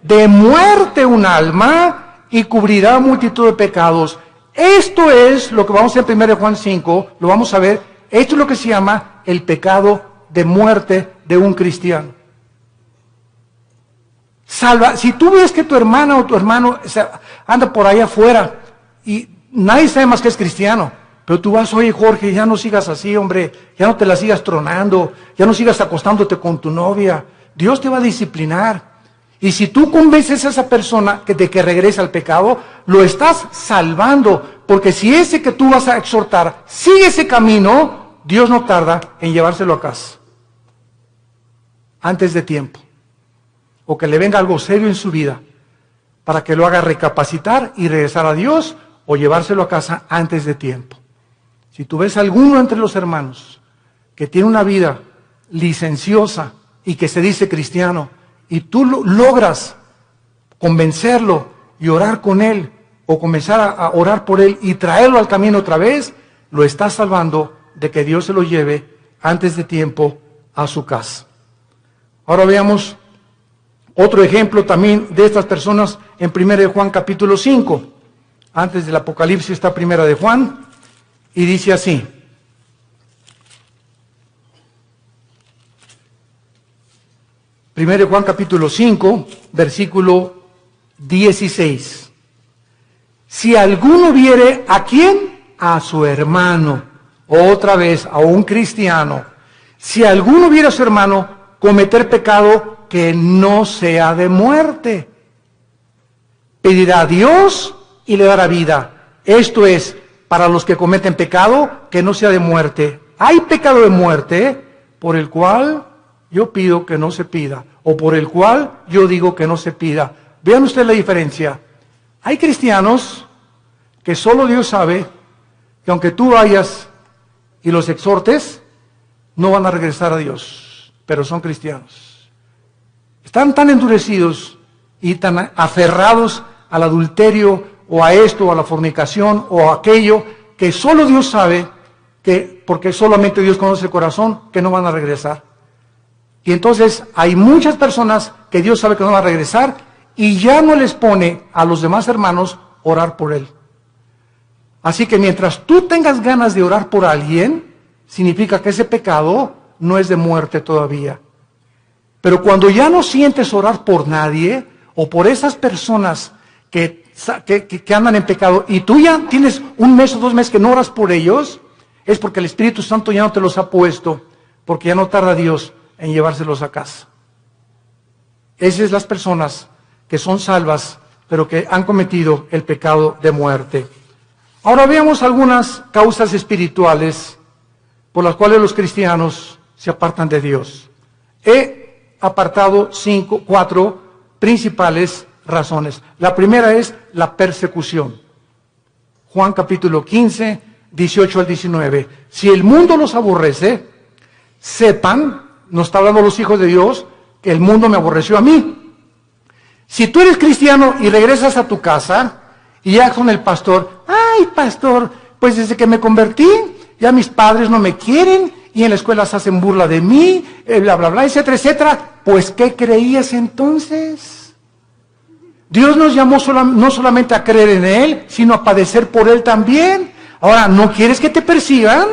De muerte un alma y cubrirá multitud de pecados. Esto es lo que vamos a ver en 1 Juan 5, lo vamos a ver, esto es lo que se llama el pecado de muerte de un cristiano. Si tú ves que tu hermana o tu hermano anda por ahí afuera y nadie sabe más que es cristiano, pero tú vas, oye Jorge, ya no sigas así, hombre, ya no te la sigas tronando, ya no sigas acostándote con tu novia, Dios te va a disciplinar. Y si tú convences a esa persona de que regrese al pecado, lo estás salvando, porque si ese que tú vas a exhortar sigue ese camino, Dios no tarda en llevárselo a casa antes de tiempo, o que le venga algo serio en su vida para que lo haga recapacitar y regresar a Dios, o llevárselo a casa antes de tiempo. Si tú ves a alguno entre los hermanos que tiene una vida licenciosa y que se dice cristiano, y tú logras convencerlo y orar con él, o comenzar a orar por él y traerlo al camino otra vez, lo estás salvando de que Dios se lo lleve antes de tiempo a su casa. Ahora veamos otro ejemplo también de estas personas en 1 Juan capítulo 5. Antes del Apocalipsis está 1 Juan y dice así. Juan capítulo 5, versículo 16. Si alguno viere ¿a quién? A su hermano, otra vez a un cristiano. Si alguno viere a su hermano cometer pecado que no sea de muerte, pedirá a Dios y le dará vida. Esto es, para los que cometen pecado que no sea de muerte. Hay pecado de muerte por el cual yo pido que no se pida. o por el cual yo digo que no se pida. Vean ustedes la diferencia. Hay cristianos que solo Dios sabe que aunque tú vayas y los exhortes, no van a regresar a Dios, pero son cristianos. Están tan endurecidos y tan aferrados al adulterio o a esto o a la fornicación o a aquello que solo Dios sabe que, porque solamente Dios conoce el corazón, que no van a regresar. Y entonces hay muchas personas que Dios sabe que no van a regresar y ya no les pone a los demás hermanos orar por él. Así que mientras tú tengas ganas de orar por alguien, significa que ese pecado no es de muerte todavía. Pero cuando ya no sientes orar por nadie o por esas personas que andan en pecado y tú ya tienes un mes o 2 meses que no oras por ellos, es porque el Espíritu Santo ya no te los ha puesto, porque ya no tarda Dios en llevárselos a casa. Esas son las personas que son salvas, pero que han cometido el pecado de muerte. Ahora veamos algunas causas espirituales por las cuales los cristianos se apartan de Dios. He apartado 4 principales razones. La primera es la persecución. Juan capítulo 15, 18 al 19. Si el mundo los aborrece, sepan, nos está hablando los hijos de Dios, que el mundo me aborreció a mí. Si tú eres cristiano y regresas a tu casa y ya con el pastor, ay pastor, pues desde que me convertí, ya mis padres no me quieren y en la escuela se hacen burla de mí, bla, bla, bla, etcétera, etcétera. Pues, ¿qué creías entonces? Dios nos llamó no solamente a creer en Él, sino a padecer por Él también. Ahora, ¿no quieres que te persigan?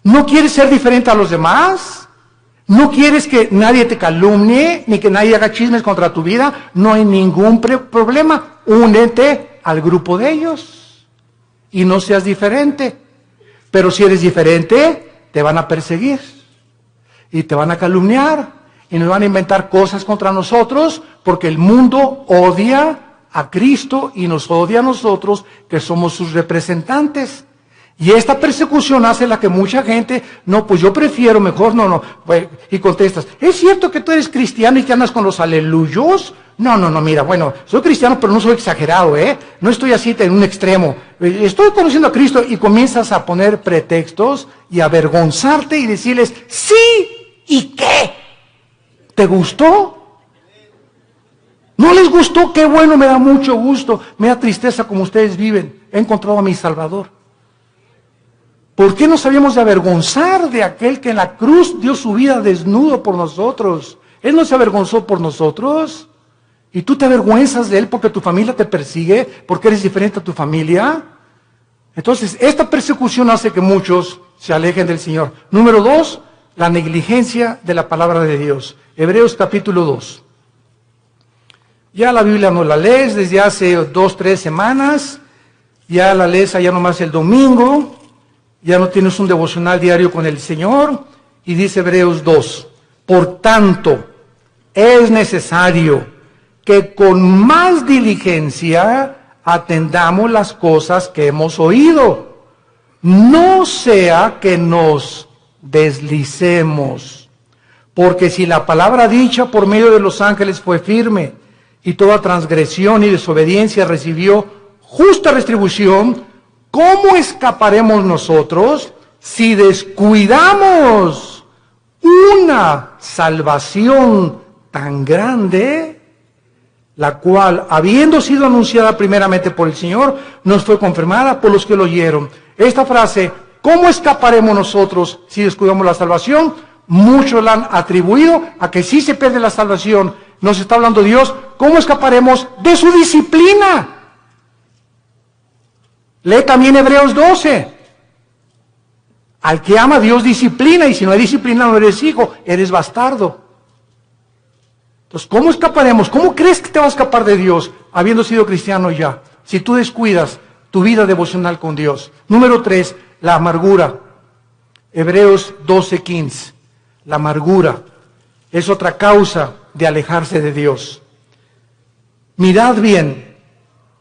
¿No quieres ser diferente a los demás? ¿No quieres que nadie te calumnie, ni que nadie haga chismes contra tu vida? No hay ningún problema. Únete al grupo de ellos y no seas diferente. Pero si eres diferente, te van a perseguir y te van a calumniar y nos van a inventar cosas contra nosotros porque el mundo odia a Cristo y nos odia a nosotros que somos sus representantes. Y esta persecución hace la que mucha gente, no, pues yo prefiero mejor, no, y contestas, ¿es cierto que tú eres cristiano y que andas con los aleluyos? No, mira, bueno, soy cristiano pero no soy exagerado, no estoy así en un extremo, estoy conociendo a Cristo y comienzas a poner pretextos y avergonzarte y decirles, sí, ¿y qué? ¿Te gustó? ¿No les gustó? Qué bueno, me da mucho gusto, me da tristeza como ustedes viven, he encontrado a mi Salvador. ¿Por qué nos habíamos de avergonzar de aquel que en la cruz dio su vida desnudo por nosotros? Él no se avergonzó por nosotros. ¿Y tú te avergüenzas de Él porque tu familia te persigue? ¿Porque eres diferente a tu familia? Entonces, esta persecución hace que muchos se alejen del Señor. Número 2, la negligencia de la palabra de Dios. Hebreos capítulo 2. Ya la Biblia no la lees desde hace 2, 3 semanas. Ya la lees allá nomás el domingo. Ya no tienes un devocional diario con el Señor. Y dice Hebreos 2. Por tanto, es necesario que con más diligencia atendamos las cosas que hemos oído. No sea que nos deslicemos. Porque si la palabra dicha por medio de los ángeles fue firme, y toda transgresión y desobediencia recibió justa retribución, ¿cómo escaparemos nosotros si descuidamos una salvación tan grande, la cual, habiendo sido anunciada primeramente por el Señor, nos fue confirmada por los que lo oyeron? Esta frase, ¿cómo escaparemos nosotros si descuidamos la salvación? Muchos la han atribuido a que sí se pierde la salvación. Nos está hablando Dios, ¿cómo escaparemos de su disciplina? Lee también Hebreos 12. Al que ama Dios disciplina, y si no hay disciplina no eres hijo, eres bastardo. Entonces, ¿cómo escaparemos? ¿Cómo crees que te va a escapar de Dios habiendo sido cristiano ya? Si tú descuidas tu vida devocional con Dios. Número 3, la amargura. Hebreos 12:15. La amargura es otra causa de alejarse de Dios. Mirad bien,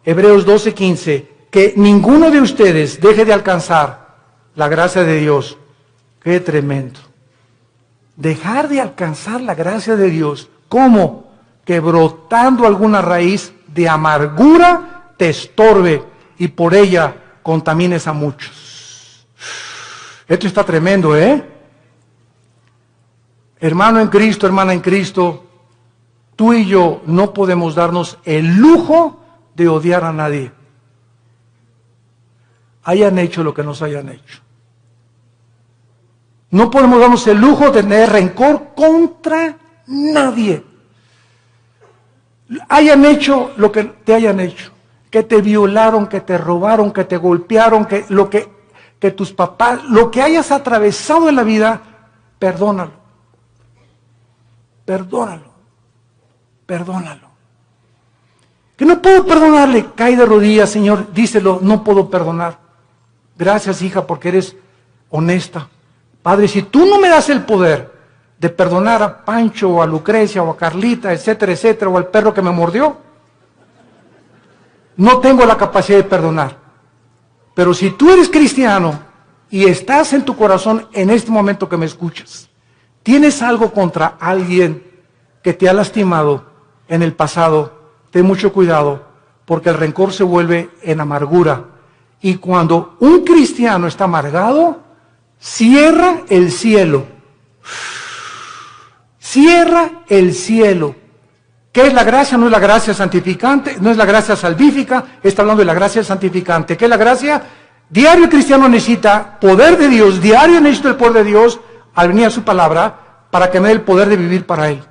Hebreos 12:15, que ninguno de ustedes deje de alcanzar la gracia de Dios. ¡Qué tremendo! Dejar de alcanzar la gracia de Dios ¿Cómo? Que brotando alguna raíz de amargura te estorbe y por ella contamines a muchos. Esto está tremendo, ¿eh? Hermano en Cristo, hermana en Cristo, tú y yo no podemos darnos el lujo de odiar a nadie. Hayan hecho lo que nos hayan hecho. No podemos darnos el lujo de tener rencor contra nadie. Hayan hecho lo que te hayan hecho. Que te violaron, que te robaron, que te golpearon, que tus papás, lo que hayas atravesado en la vida, perdónalo. Perdónalo. Perdónalo. Que no puedo perdonarle, cae de rodillas, Señor, díselo, no puedo perdonar. Gracias, hija, porque eres honesta. Padre, si tú no me das el poder de perdonar a Pancho, o a Lucrecia, o a Carlita, etcétera, etcétera, o al perro que me mordió, no tengo la capacidad de perdonar. Pero si tú eres cristiano y estás en tu corazón en este momento que me escuchas, tienes algo contra alguien que te ha lastimado en el pasado, ten mucho cuidado, porque el rencor se vuelve en amargura. Y cuando un cristiano está amargado, cierra el cielo. Cierra el cielo. ¿Qué es la gracia? No es la gracia santificante, no es la gracia salvífica, está hablando de la gracia santificante. ¿Qué es la gracia? Diario el cristiano necesita poder de Dios, diario necesita el poder de Dios al venir a su palabra para que me dé el poder de vivir para Él.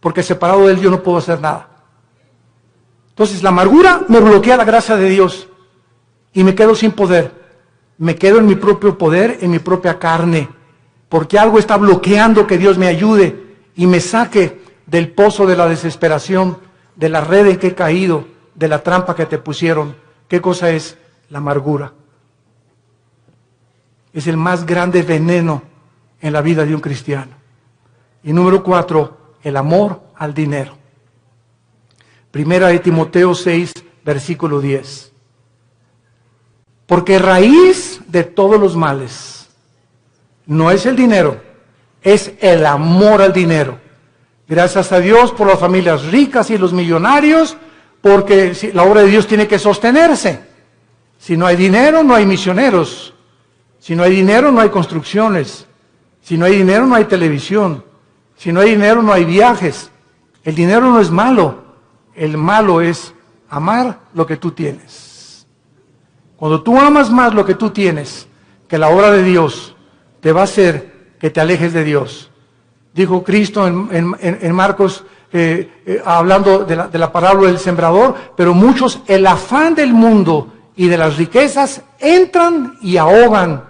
Porque separado de Él yo no puedo hacer nada. Entonces la amargura me bloquea la gracia de Dios y me quedo sin poder. Me quedo en mi propio poder, en mi propia carne, porque algo está bloqueando que Dios me ayude y me saque del pozo de la desesperación, de la red en que he caído, de la trampa que te pusieron. ¿Qué cosa es? La amargura. Es el más grande veneno en la vida de un cristiano. Y número 4, el amor al dinero. Primera de Timoteo 6, versículo 10. Porque raíz de todos los males no es el dinero, es el amor al dinero. Gracias a Dios por las familias ricas y los millonarios, porque la obra de Dios tiene que sostenerse. Si no hay dinero, no hay misioneros. Si no hay dinero, no hay construcciones. Si no hay dinero, no hay televisión. Si no hay dinero, no hay viajes. El dinero no es malo. El malo es amar lo que tú tienes. Cuando tú amas más lo que tú tienes, que la obra de Dios te va a hacer que te alejes de Dios. Dijo Cristo en Marcos, hablando de la parábola del sembrador, pero muchos, el afán del mundo y de las riquezas, entran y ahogan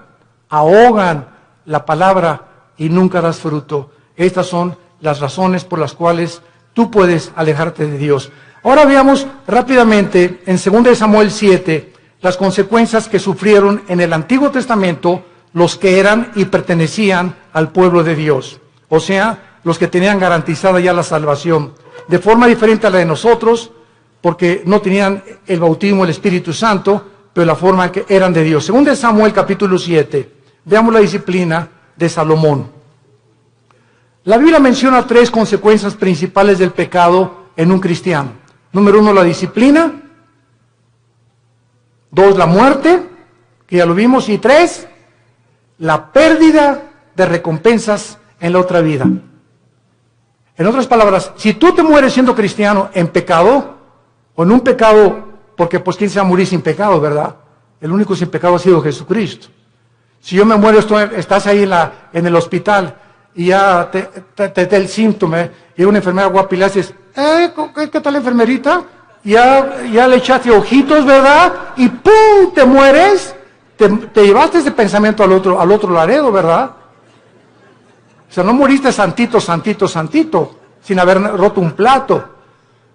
la palabra y nunca das fruto. Estas son las razones por las cuales tú puedes alejarte de Dios. Ahora veamos rápidamente en 2 Samuel 7 las consecuencias que sufrieron en el Antiguo Testamento los que eran y pertenecían al pueblo de Dios. O sea, los que tenían garantizada ya la salvación. De forma diferente a la de nosotros, porque no tenían el bautismo del Espíritu Santo, pero la forma en que eran de Dios. 2 Samuel capítulo 7, veamos la disciplina de Salomón. La Biblia menciona 3 consecuencias principales del pecado en un cristiano. Número 1, la disciplina. 2, la muerte, que ya lo vimos. Y 3, la pérdida de recompensas en la otra vida. En otras palabras, si tú te mueres siendo cristiano en pecado, o en un pecado, porque pues quién se va a morir sin pecado, ¿verdad? El único sin pecado ha sido Jesucristo. Si yo me muero, estás ahí en el hospital, y ya te da el síntoma, y una enfermera guapa y le haces, ¿qué tal, enfermerita? Ya le echaste ojitos, ¿verdad? Y ¡pum! Te mueres, te llevaste ese pensamiento al otro laredo, ¿verdad? O sea, no moriste santito, sin haber roto un plato.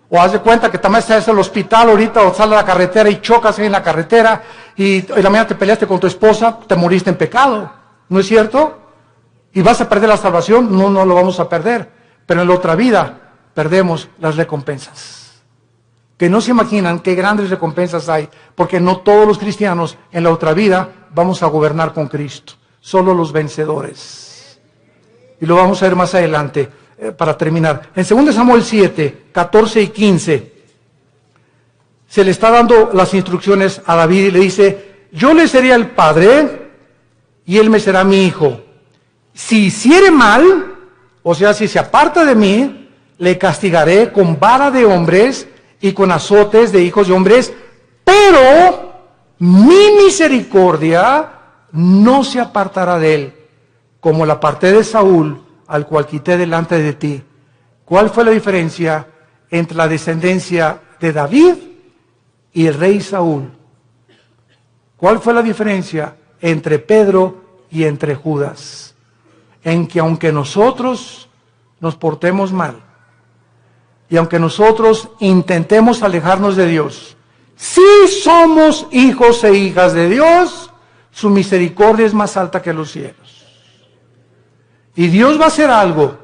O haz de cuenta que también estás en el hospital ahorita, o sales a la carretera y chocas ahí en la carretera, y la mañana te peleaste con tu esposa, te moriste en pecado. ¿No es cierto? ¿Y vas a perder la salvación? No, no lo vamos a perder. Pero en la otra vida perdemos las recompensas. Que no se imaginan qué grandes recompensas hay, porque no todos los cristianos en la otra vida vamos a gobernar con Cristo. Solo los vencedores. Y lo vamos a ver más adelante. para terminar. En 2 Samuel 7, 14 y 15, se le está dando las instrucciones a David y le dice: yo le seré el padre y él me será mi hijo. Si hiciere mal, o sea, si se aparta de mí, le castigaré con vara de hombres y con azotes de hijos de hombres, pero mi misericordia no se apartará de él, como la aparté de Saúl, al cual quité delante de ti. ¿Cuál fue la diferencia entre la descendencia de David y el rey Saúl? ¿Cuál fue la diferencia entre Pedro y entre Judas? En que aunque nosotros nos portemos mal, y aunque nosotros intentemos alejarnos de Dios, si somos hijos e hijas de Dios, su misericordia es más alta que los cielos. Y Dios va a hacer algo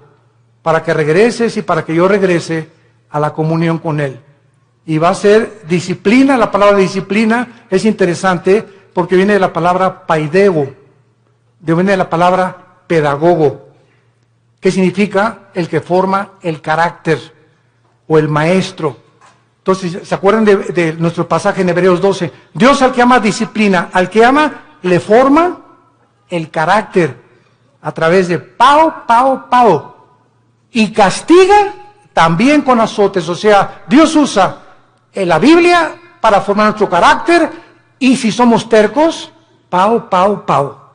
para que regreses y para que yo regrese a la comunión con Él. Y va a ser disciplina. La palabra disciplina es interesante porque viene de la palabra paideo, viene de la palabra pedagogo, que significa el que forma el carácter o el maestro. Entonces, ¿se acuerdan de nuestro pasaje en Hebreos 12? Dios al que ama disciplina, al que ama le forma el carácter a través de pao, y castiga también con azotes. O sea, Dios usa la Biblia para formar nuestro carácter, y si somos tercos, pao.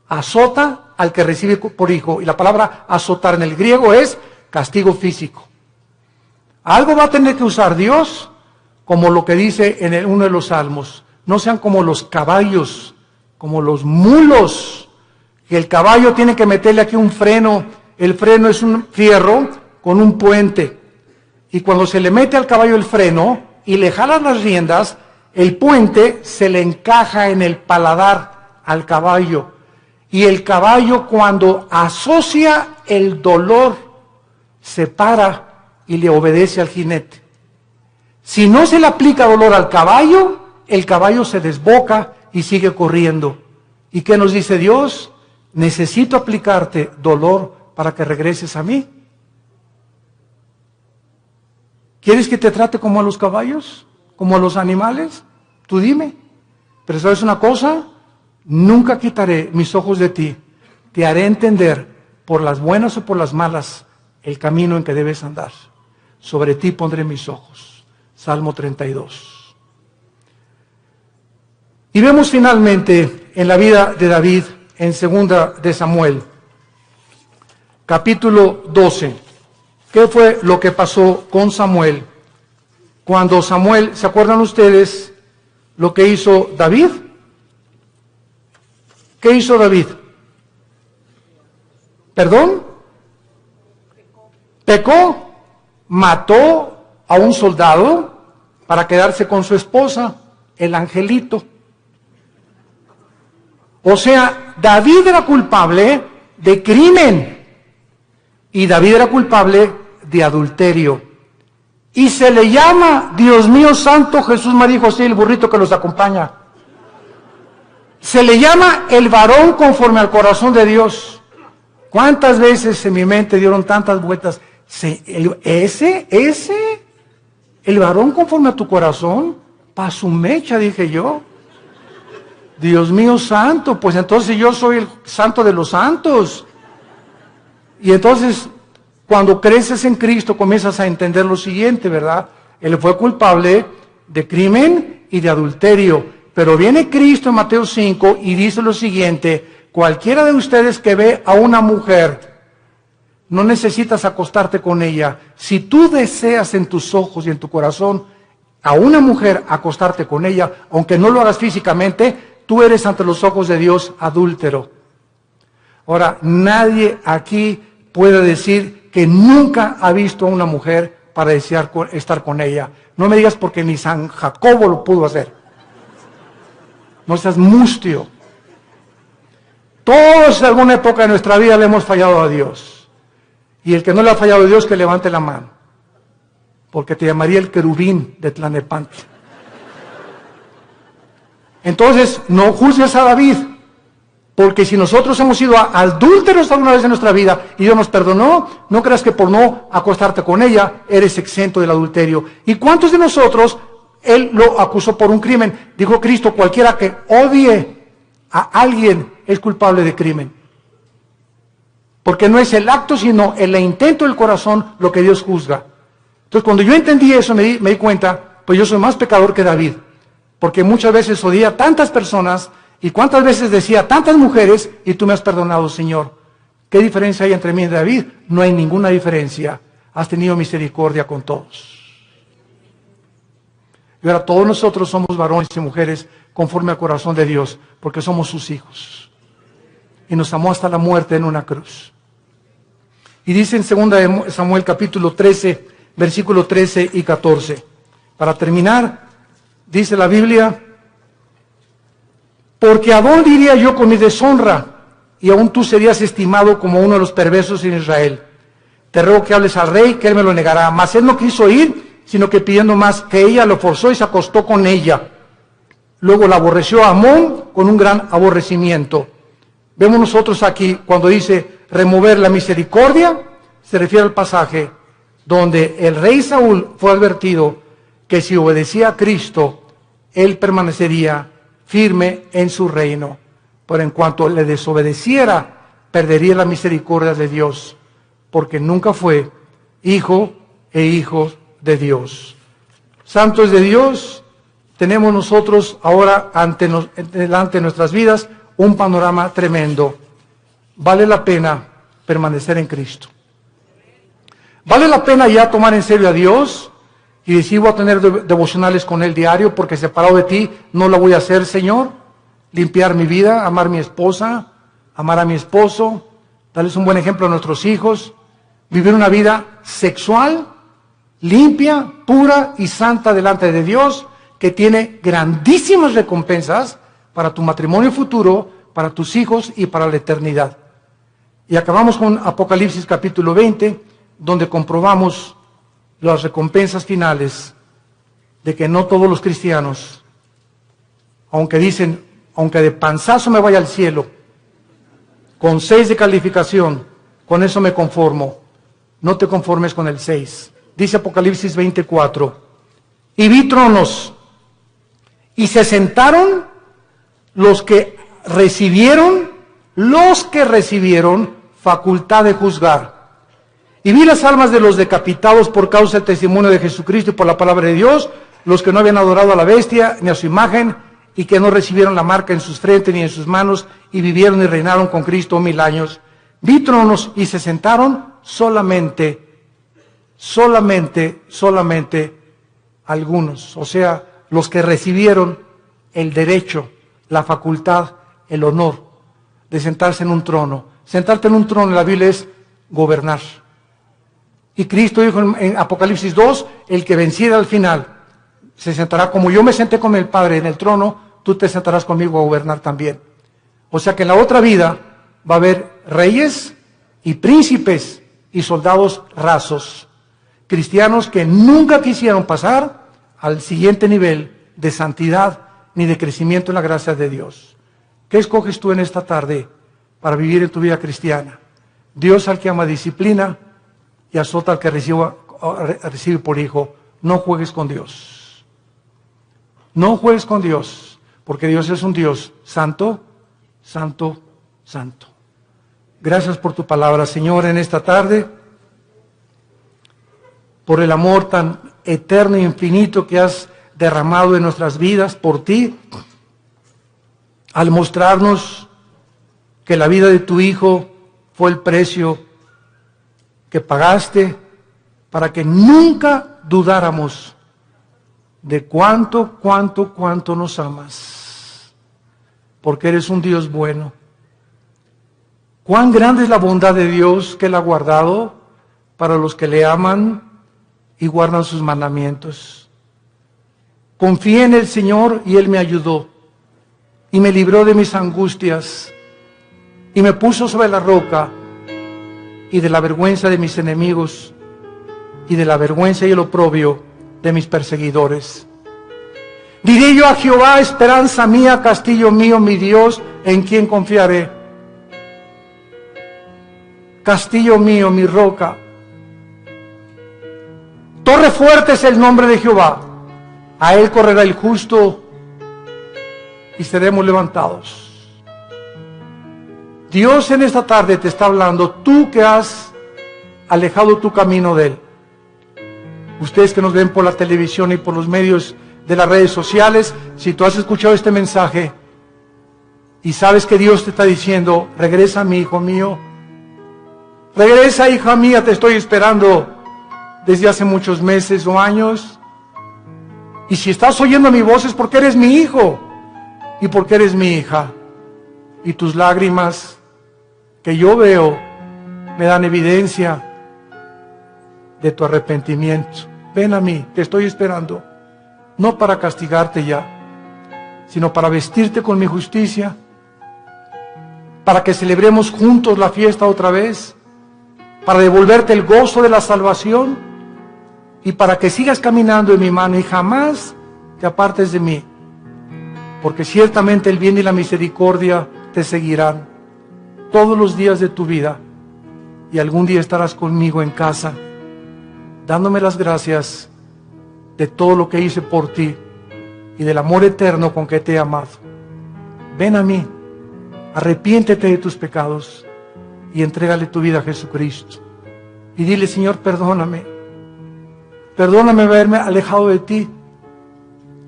Azota al que recibe por hijo, y la palabra azotar en el griego es castigo físico. Algo va a tener que usar Dios, como lo que dice en uno de los salmos: no sean como los caballos, como los mulos, que el caballo tiene que meterle aquí un freno. El freno es un fierro con un puente, y cuando se le mete al caballo el freno y le jalan las riendas, el puente se le encaja en el paladar al caballo, y el caballo, cuando asocia el dolor, se para y le obedece al jinete. Si no se le aplica dolor al caballo, el caballo se desboca y sigue corriendo. ¿Y qué nos dice Dios? Necesito aplicarte dolor para que regreses a mí. ¿Quieres que te trate como a los caballos? ¿Como a los animales? Tú dime. Pero ¿sabes una cosa? Nunca quitaré mis ojos de ti. Te haré entender, por las buenas o por las malas, el camino en que debes andar. Sobre ti pondré mis ojos. Salmo 32. Y vemos finalmente en la vida de David, en 2 de Samuel, capítulo 12. ¿Qué fue lo que pasó con Samuel? Cuando Samuel, ¿se acuerdan ustedes lo que hizo David? ¿Qué hizo David? ¿Perdón? Pecó. Mató a un soldado para quedarse con su esposa, el angelito. O sea, David era culpable de crimen y David era culpable de adulterio. Y se le llama, Dios mío santo, Jesús, María y José, el burrito que los acompaña. Se le llama el varón conforme al corazón de Dios. ¿Cuántas veces en mi mente dieron tantas vueltas? El varón conforme a tu corazón, pa' su mecha, dije yo. Dios mío santo, pues entonces yo soy el santo de los santos. Y entonces, cuando creces en Cristo, comienzas a entender lo siguiente, ¿verdad? Él fue culpable de crimen y de adulterio. Pero viene Cristo en Mateo 5 y dice lo siguiente: cualquiera de ustedes que ve a una mujer, no necesitas acostarte con ella. Si tú deseas en tus ojos y en tu corazón a una mujer acostarte con ella, aunque no lo hagas físicamente, tú eres ante los ojos de Dios adúltero. Ahora, nadie aquí puede decir que nunca ha visto a una mujer para desear estar con ella. No me digas porque ni San Jacobo lo pudo hacer. No seas mustio. Todos en alguna época de nuestra vida le hemos fallado a Dios. Y el que no le ha fallado a Dios, que levante la mano. Porque te llamaría el querubín de Tlanepantla. Entonces, no juzgues a David. Porque si nosotros hemos sido adúlteros alguna vez en nuestra vida y Dios nos perdonó, no creas que por no acostarte con ella eres exento del adulterio. ¿Y cuántos de nosotros Él lo acusó por un crimen? Dijo Cristo, cualquiera que odie a alguien es culpable de crimen. Porque no es el acto, sino el intento del corazón lo que Dios juzga. Entonces, cuando yo entendí eso, me di cuenta, pues yo soy más pecador que David. Porque muchas veces odié a tantas personas, y cuántas veces decía a tantas mujeres, y tú me has perdonado, Señor. ¿Qué diferencia hay entre mí y David? No hay ninguna diferencia. Has tenido misericordia con todos. Y ahora todos nosotros somos varones y mujeres conforme al corazón de Dios, porque somos sus hijos. Y nos amó hasta la muerte en una cruz. Y dice en 2 Samuel capítulo 13, versículo 13 y 14. Para terminar, dice la Biblia, porque ¿a dónde iría yo con mi deshonra? Y aún tú serías estimado como uno de los perversos en Israel. Te ruego que hables al rey, que él me lo negará. Mas él no quiso ir, sino que pidiendo más, que ella lo forzó y se acostó con ella. Luego la aborreció a Amón con un gran aborrecimiento. Vemos nosotros aquí, cuando dice remover la misericordia, se refiere al pasaje donde el rey Saúl fue advertido que si obedecía a Cristo, él permanecería firme en su reino. Pero en cuanto le desobedeciera, perdería la misericordia de Dios, porque nunca fue hijo e hijo de Dios. Santos de Dios, tenemos nosotros ahora delante de nuestras vidas un panorama tremendo. Vale la pena permanecer en Cristo. Vale la pena ya tomar en serio a Dios y decir, voy a tener devocionales con Él diario, porque separado de ti no lo voy a hacer, Señor. Limpiar mi vida, amar a mi esposa, amar a mi esposo, darles un buen ejemplo a nuestros hijos, vivir una vida sexual, limpia, pura y santa delante de Dios, que tiene grandísimas recompensas para tu matrimonio futuro, para tus hijos y para la eternidad. Y acabamos con Apocalipsis capítulo 20, donde comprobamos las recompensas finales de que no todos los cristianos, aunque dicen, aunque de panzazo me vaya al cielo, con 6 de calificación, con eso me conformo. No te conformes con el 6. Dice Apocalipsis 24, y vi tronos, y se sentaron los que recibieron facultad de juzgar. Y vi las almas de los decapitados por causa del testimonio de Jesucristo y por la palabra de Dios, los que no habían adorado a la bestia ni a su imagen, y que no recibieron la marca en sus frentes ni en sus manos, y vivieron y reinaron con Cristo 1000 años. Vi tronos y se sentaron solamente algunos, o sea, los que recibieron el derecho, la facultad, el honor de sentarse en un trono. Sentarte en un trono en la Biblia es gobernar. Y Cristo dijo en Apocalipsis 2, el que venciera al final se sentará como yo me senté con el Padre en el trono, tú te sentarás conmigo a gobernar también. O sea que en la otra vida va a haber reyes y príncipes y soldados rasos, cristianos que nunca quisieron pasar al siguiente nivel de santidad ni de crecimiento en la gracia de Dios. ¿Qué escoges tú en esta tarde para vivir en tu vida cristiana? Dios al que ama disciplina y azota al que recibe por hijo. No juegues con Dios. No juegues con Dios, porque Dios es un Dios santo, santo, santo. Gracias por tu palabra, Señor, en esta tarde, por el amor tan eterno e infinito que has derramado en nuestras vidas por ti, al mostrarnos que la vida de tu Hijo fue el precio que pagaste para que nunca dudáramos de cuánto nos amas, porque eres un Dios bueno. Cuán grande es la bondad de Dios que Él ha guardado para los que le aman y guardan sus mandamientos. Confié en el Señor y Él me ayudó y me libró de mis angustias y me puso sobre la roca y de la vergüenza de mis enemigos y de la vergüenza y el oprobio de mis perseguidores. Diré yo a Jehová, esperanza mía, castillo mío, mi Dios, en quien confiaré. Castillo mío, mi roca. Torre fuerte es el nombre de Jehová. A él correrá el justo y seremos levantados. Dios en esta tarde te está hablando, tú que has alejado tu camino de Él. Ustedes que nos ven por la televisión y por los medios de las redes sociales, si tú has escuchado este mensaje y sabes que Dios te está diciendo, regresa mi hijo mío, regresa hija mía, te estoy esperando desde hace muchos meses o años. Y si estás oyendo mi voz es porque eres mi hijo y porque eres mi hija. Y tus lágrimas que yo veo me dan evidencia de tu arrepentimiento. Ven a mí, te estoy esperando, no para castigarte ya, sino para vestirte con mi justicia, para que celebremos juntos la fiesta otra vez, para devolverte el gozo de la salvación y para que sigas caminando en mi mano y jamás te apartes de mí, porque ciertamente el bien y la misericordia te seguirán todos los días de tu vida y algún día estarás conmigo en casa, dándome las gracias de todo lo que hice por ti y del amor eterno con que te he amado. Ven a mí, arrepiéntete de tus pecados y entrégale tu vida a Jesucristo. Y dile, Señor, perdóname haberme alejado de ti.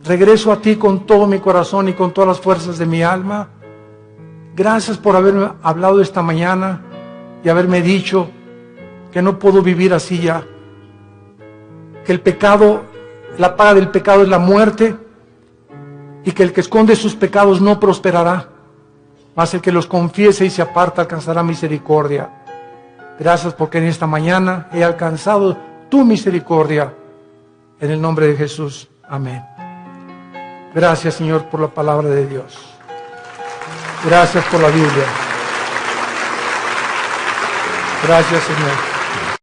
Regreso a ti con todo mi corazón y con todas las fuerzas de mi alma. Gracias por haberme hablado esta mañana y haberme dicho que no puedo vivir así ya. Que el pecado, la paga del pecado es la muerte y que el que esconde sus pecados no prosperará, mas el que los confiese y se aparta alcanzará misericordia. Gracias porque en esta mañana he alcanzado tu misericordia. En el nombre de Jesús. Amén. Gracias, Señor, por la palabra de Dios. Gracias por la Biblia. Gracias, Señor.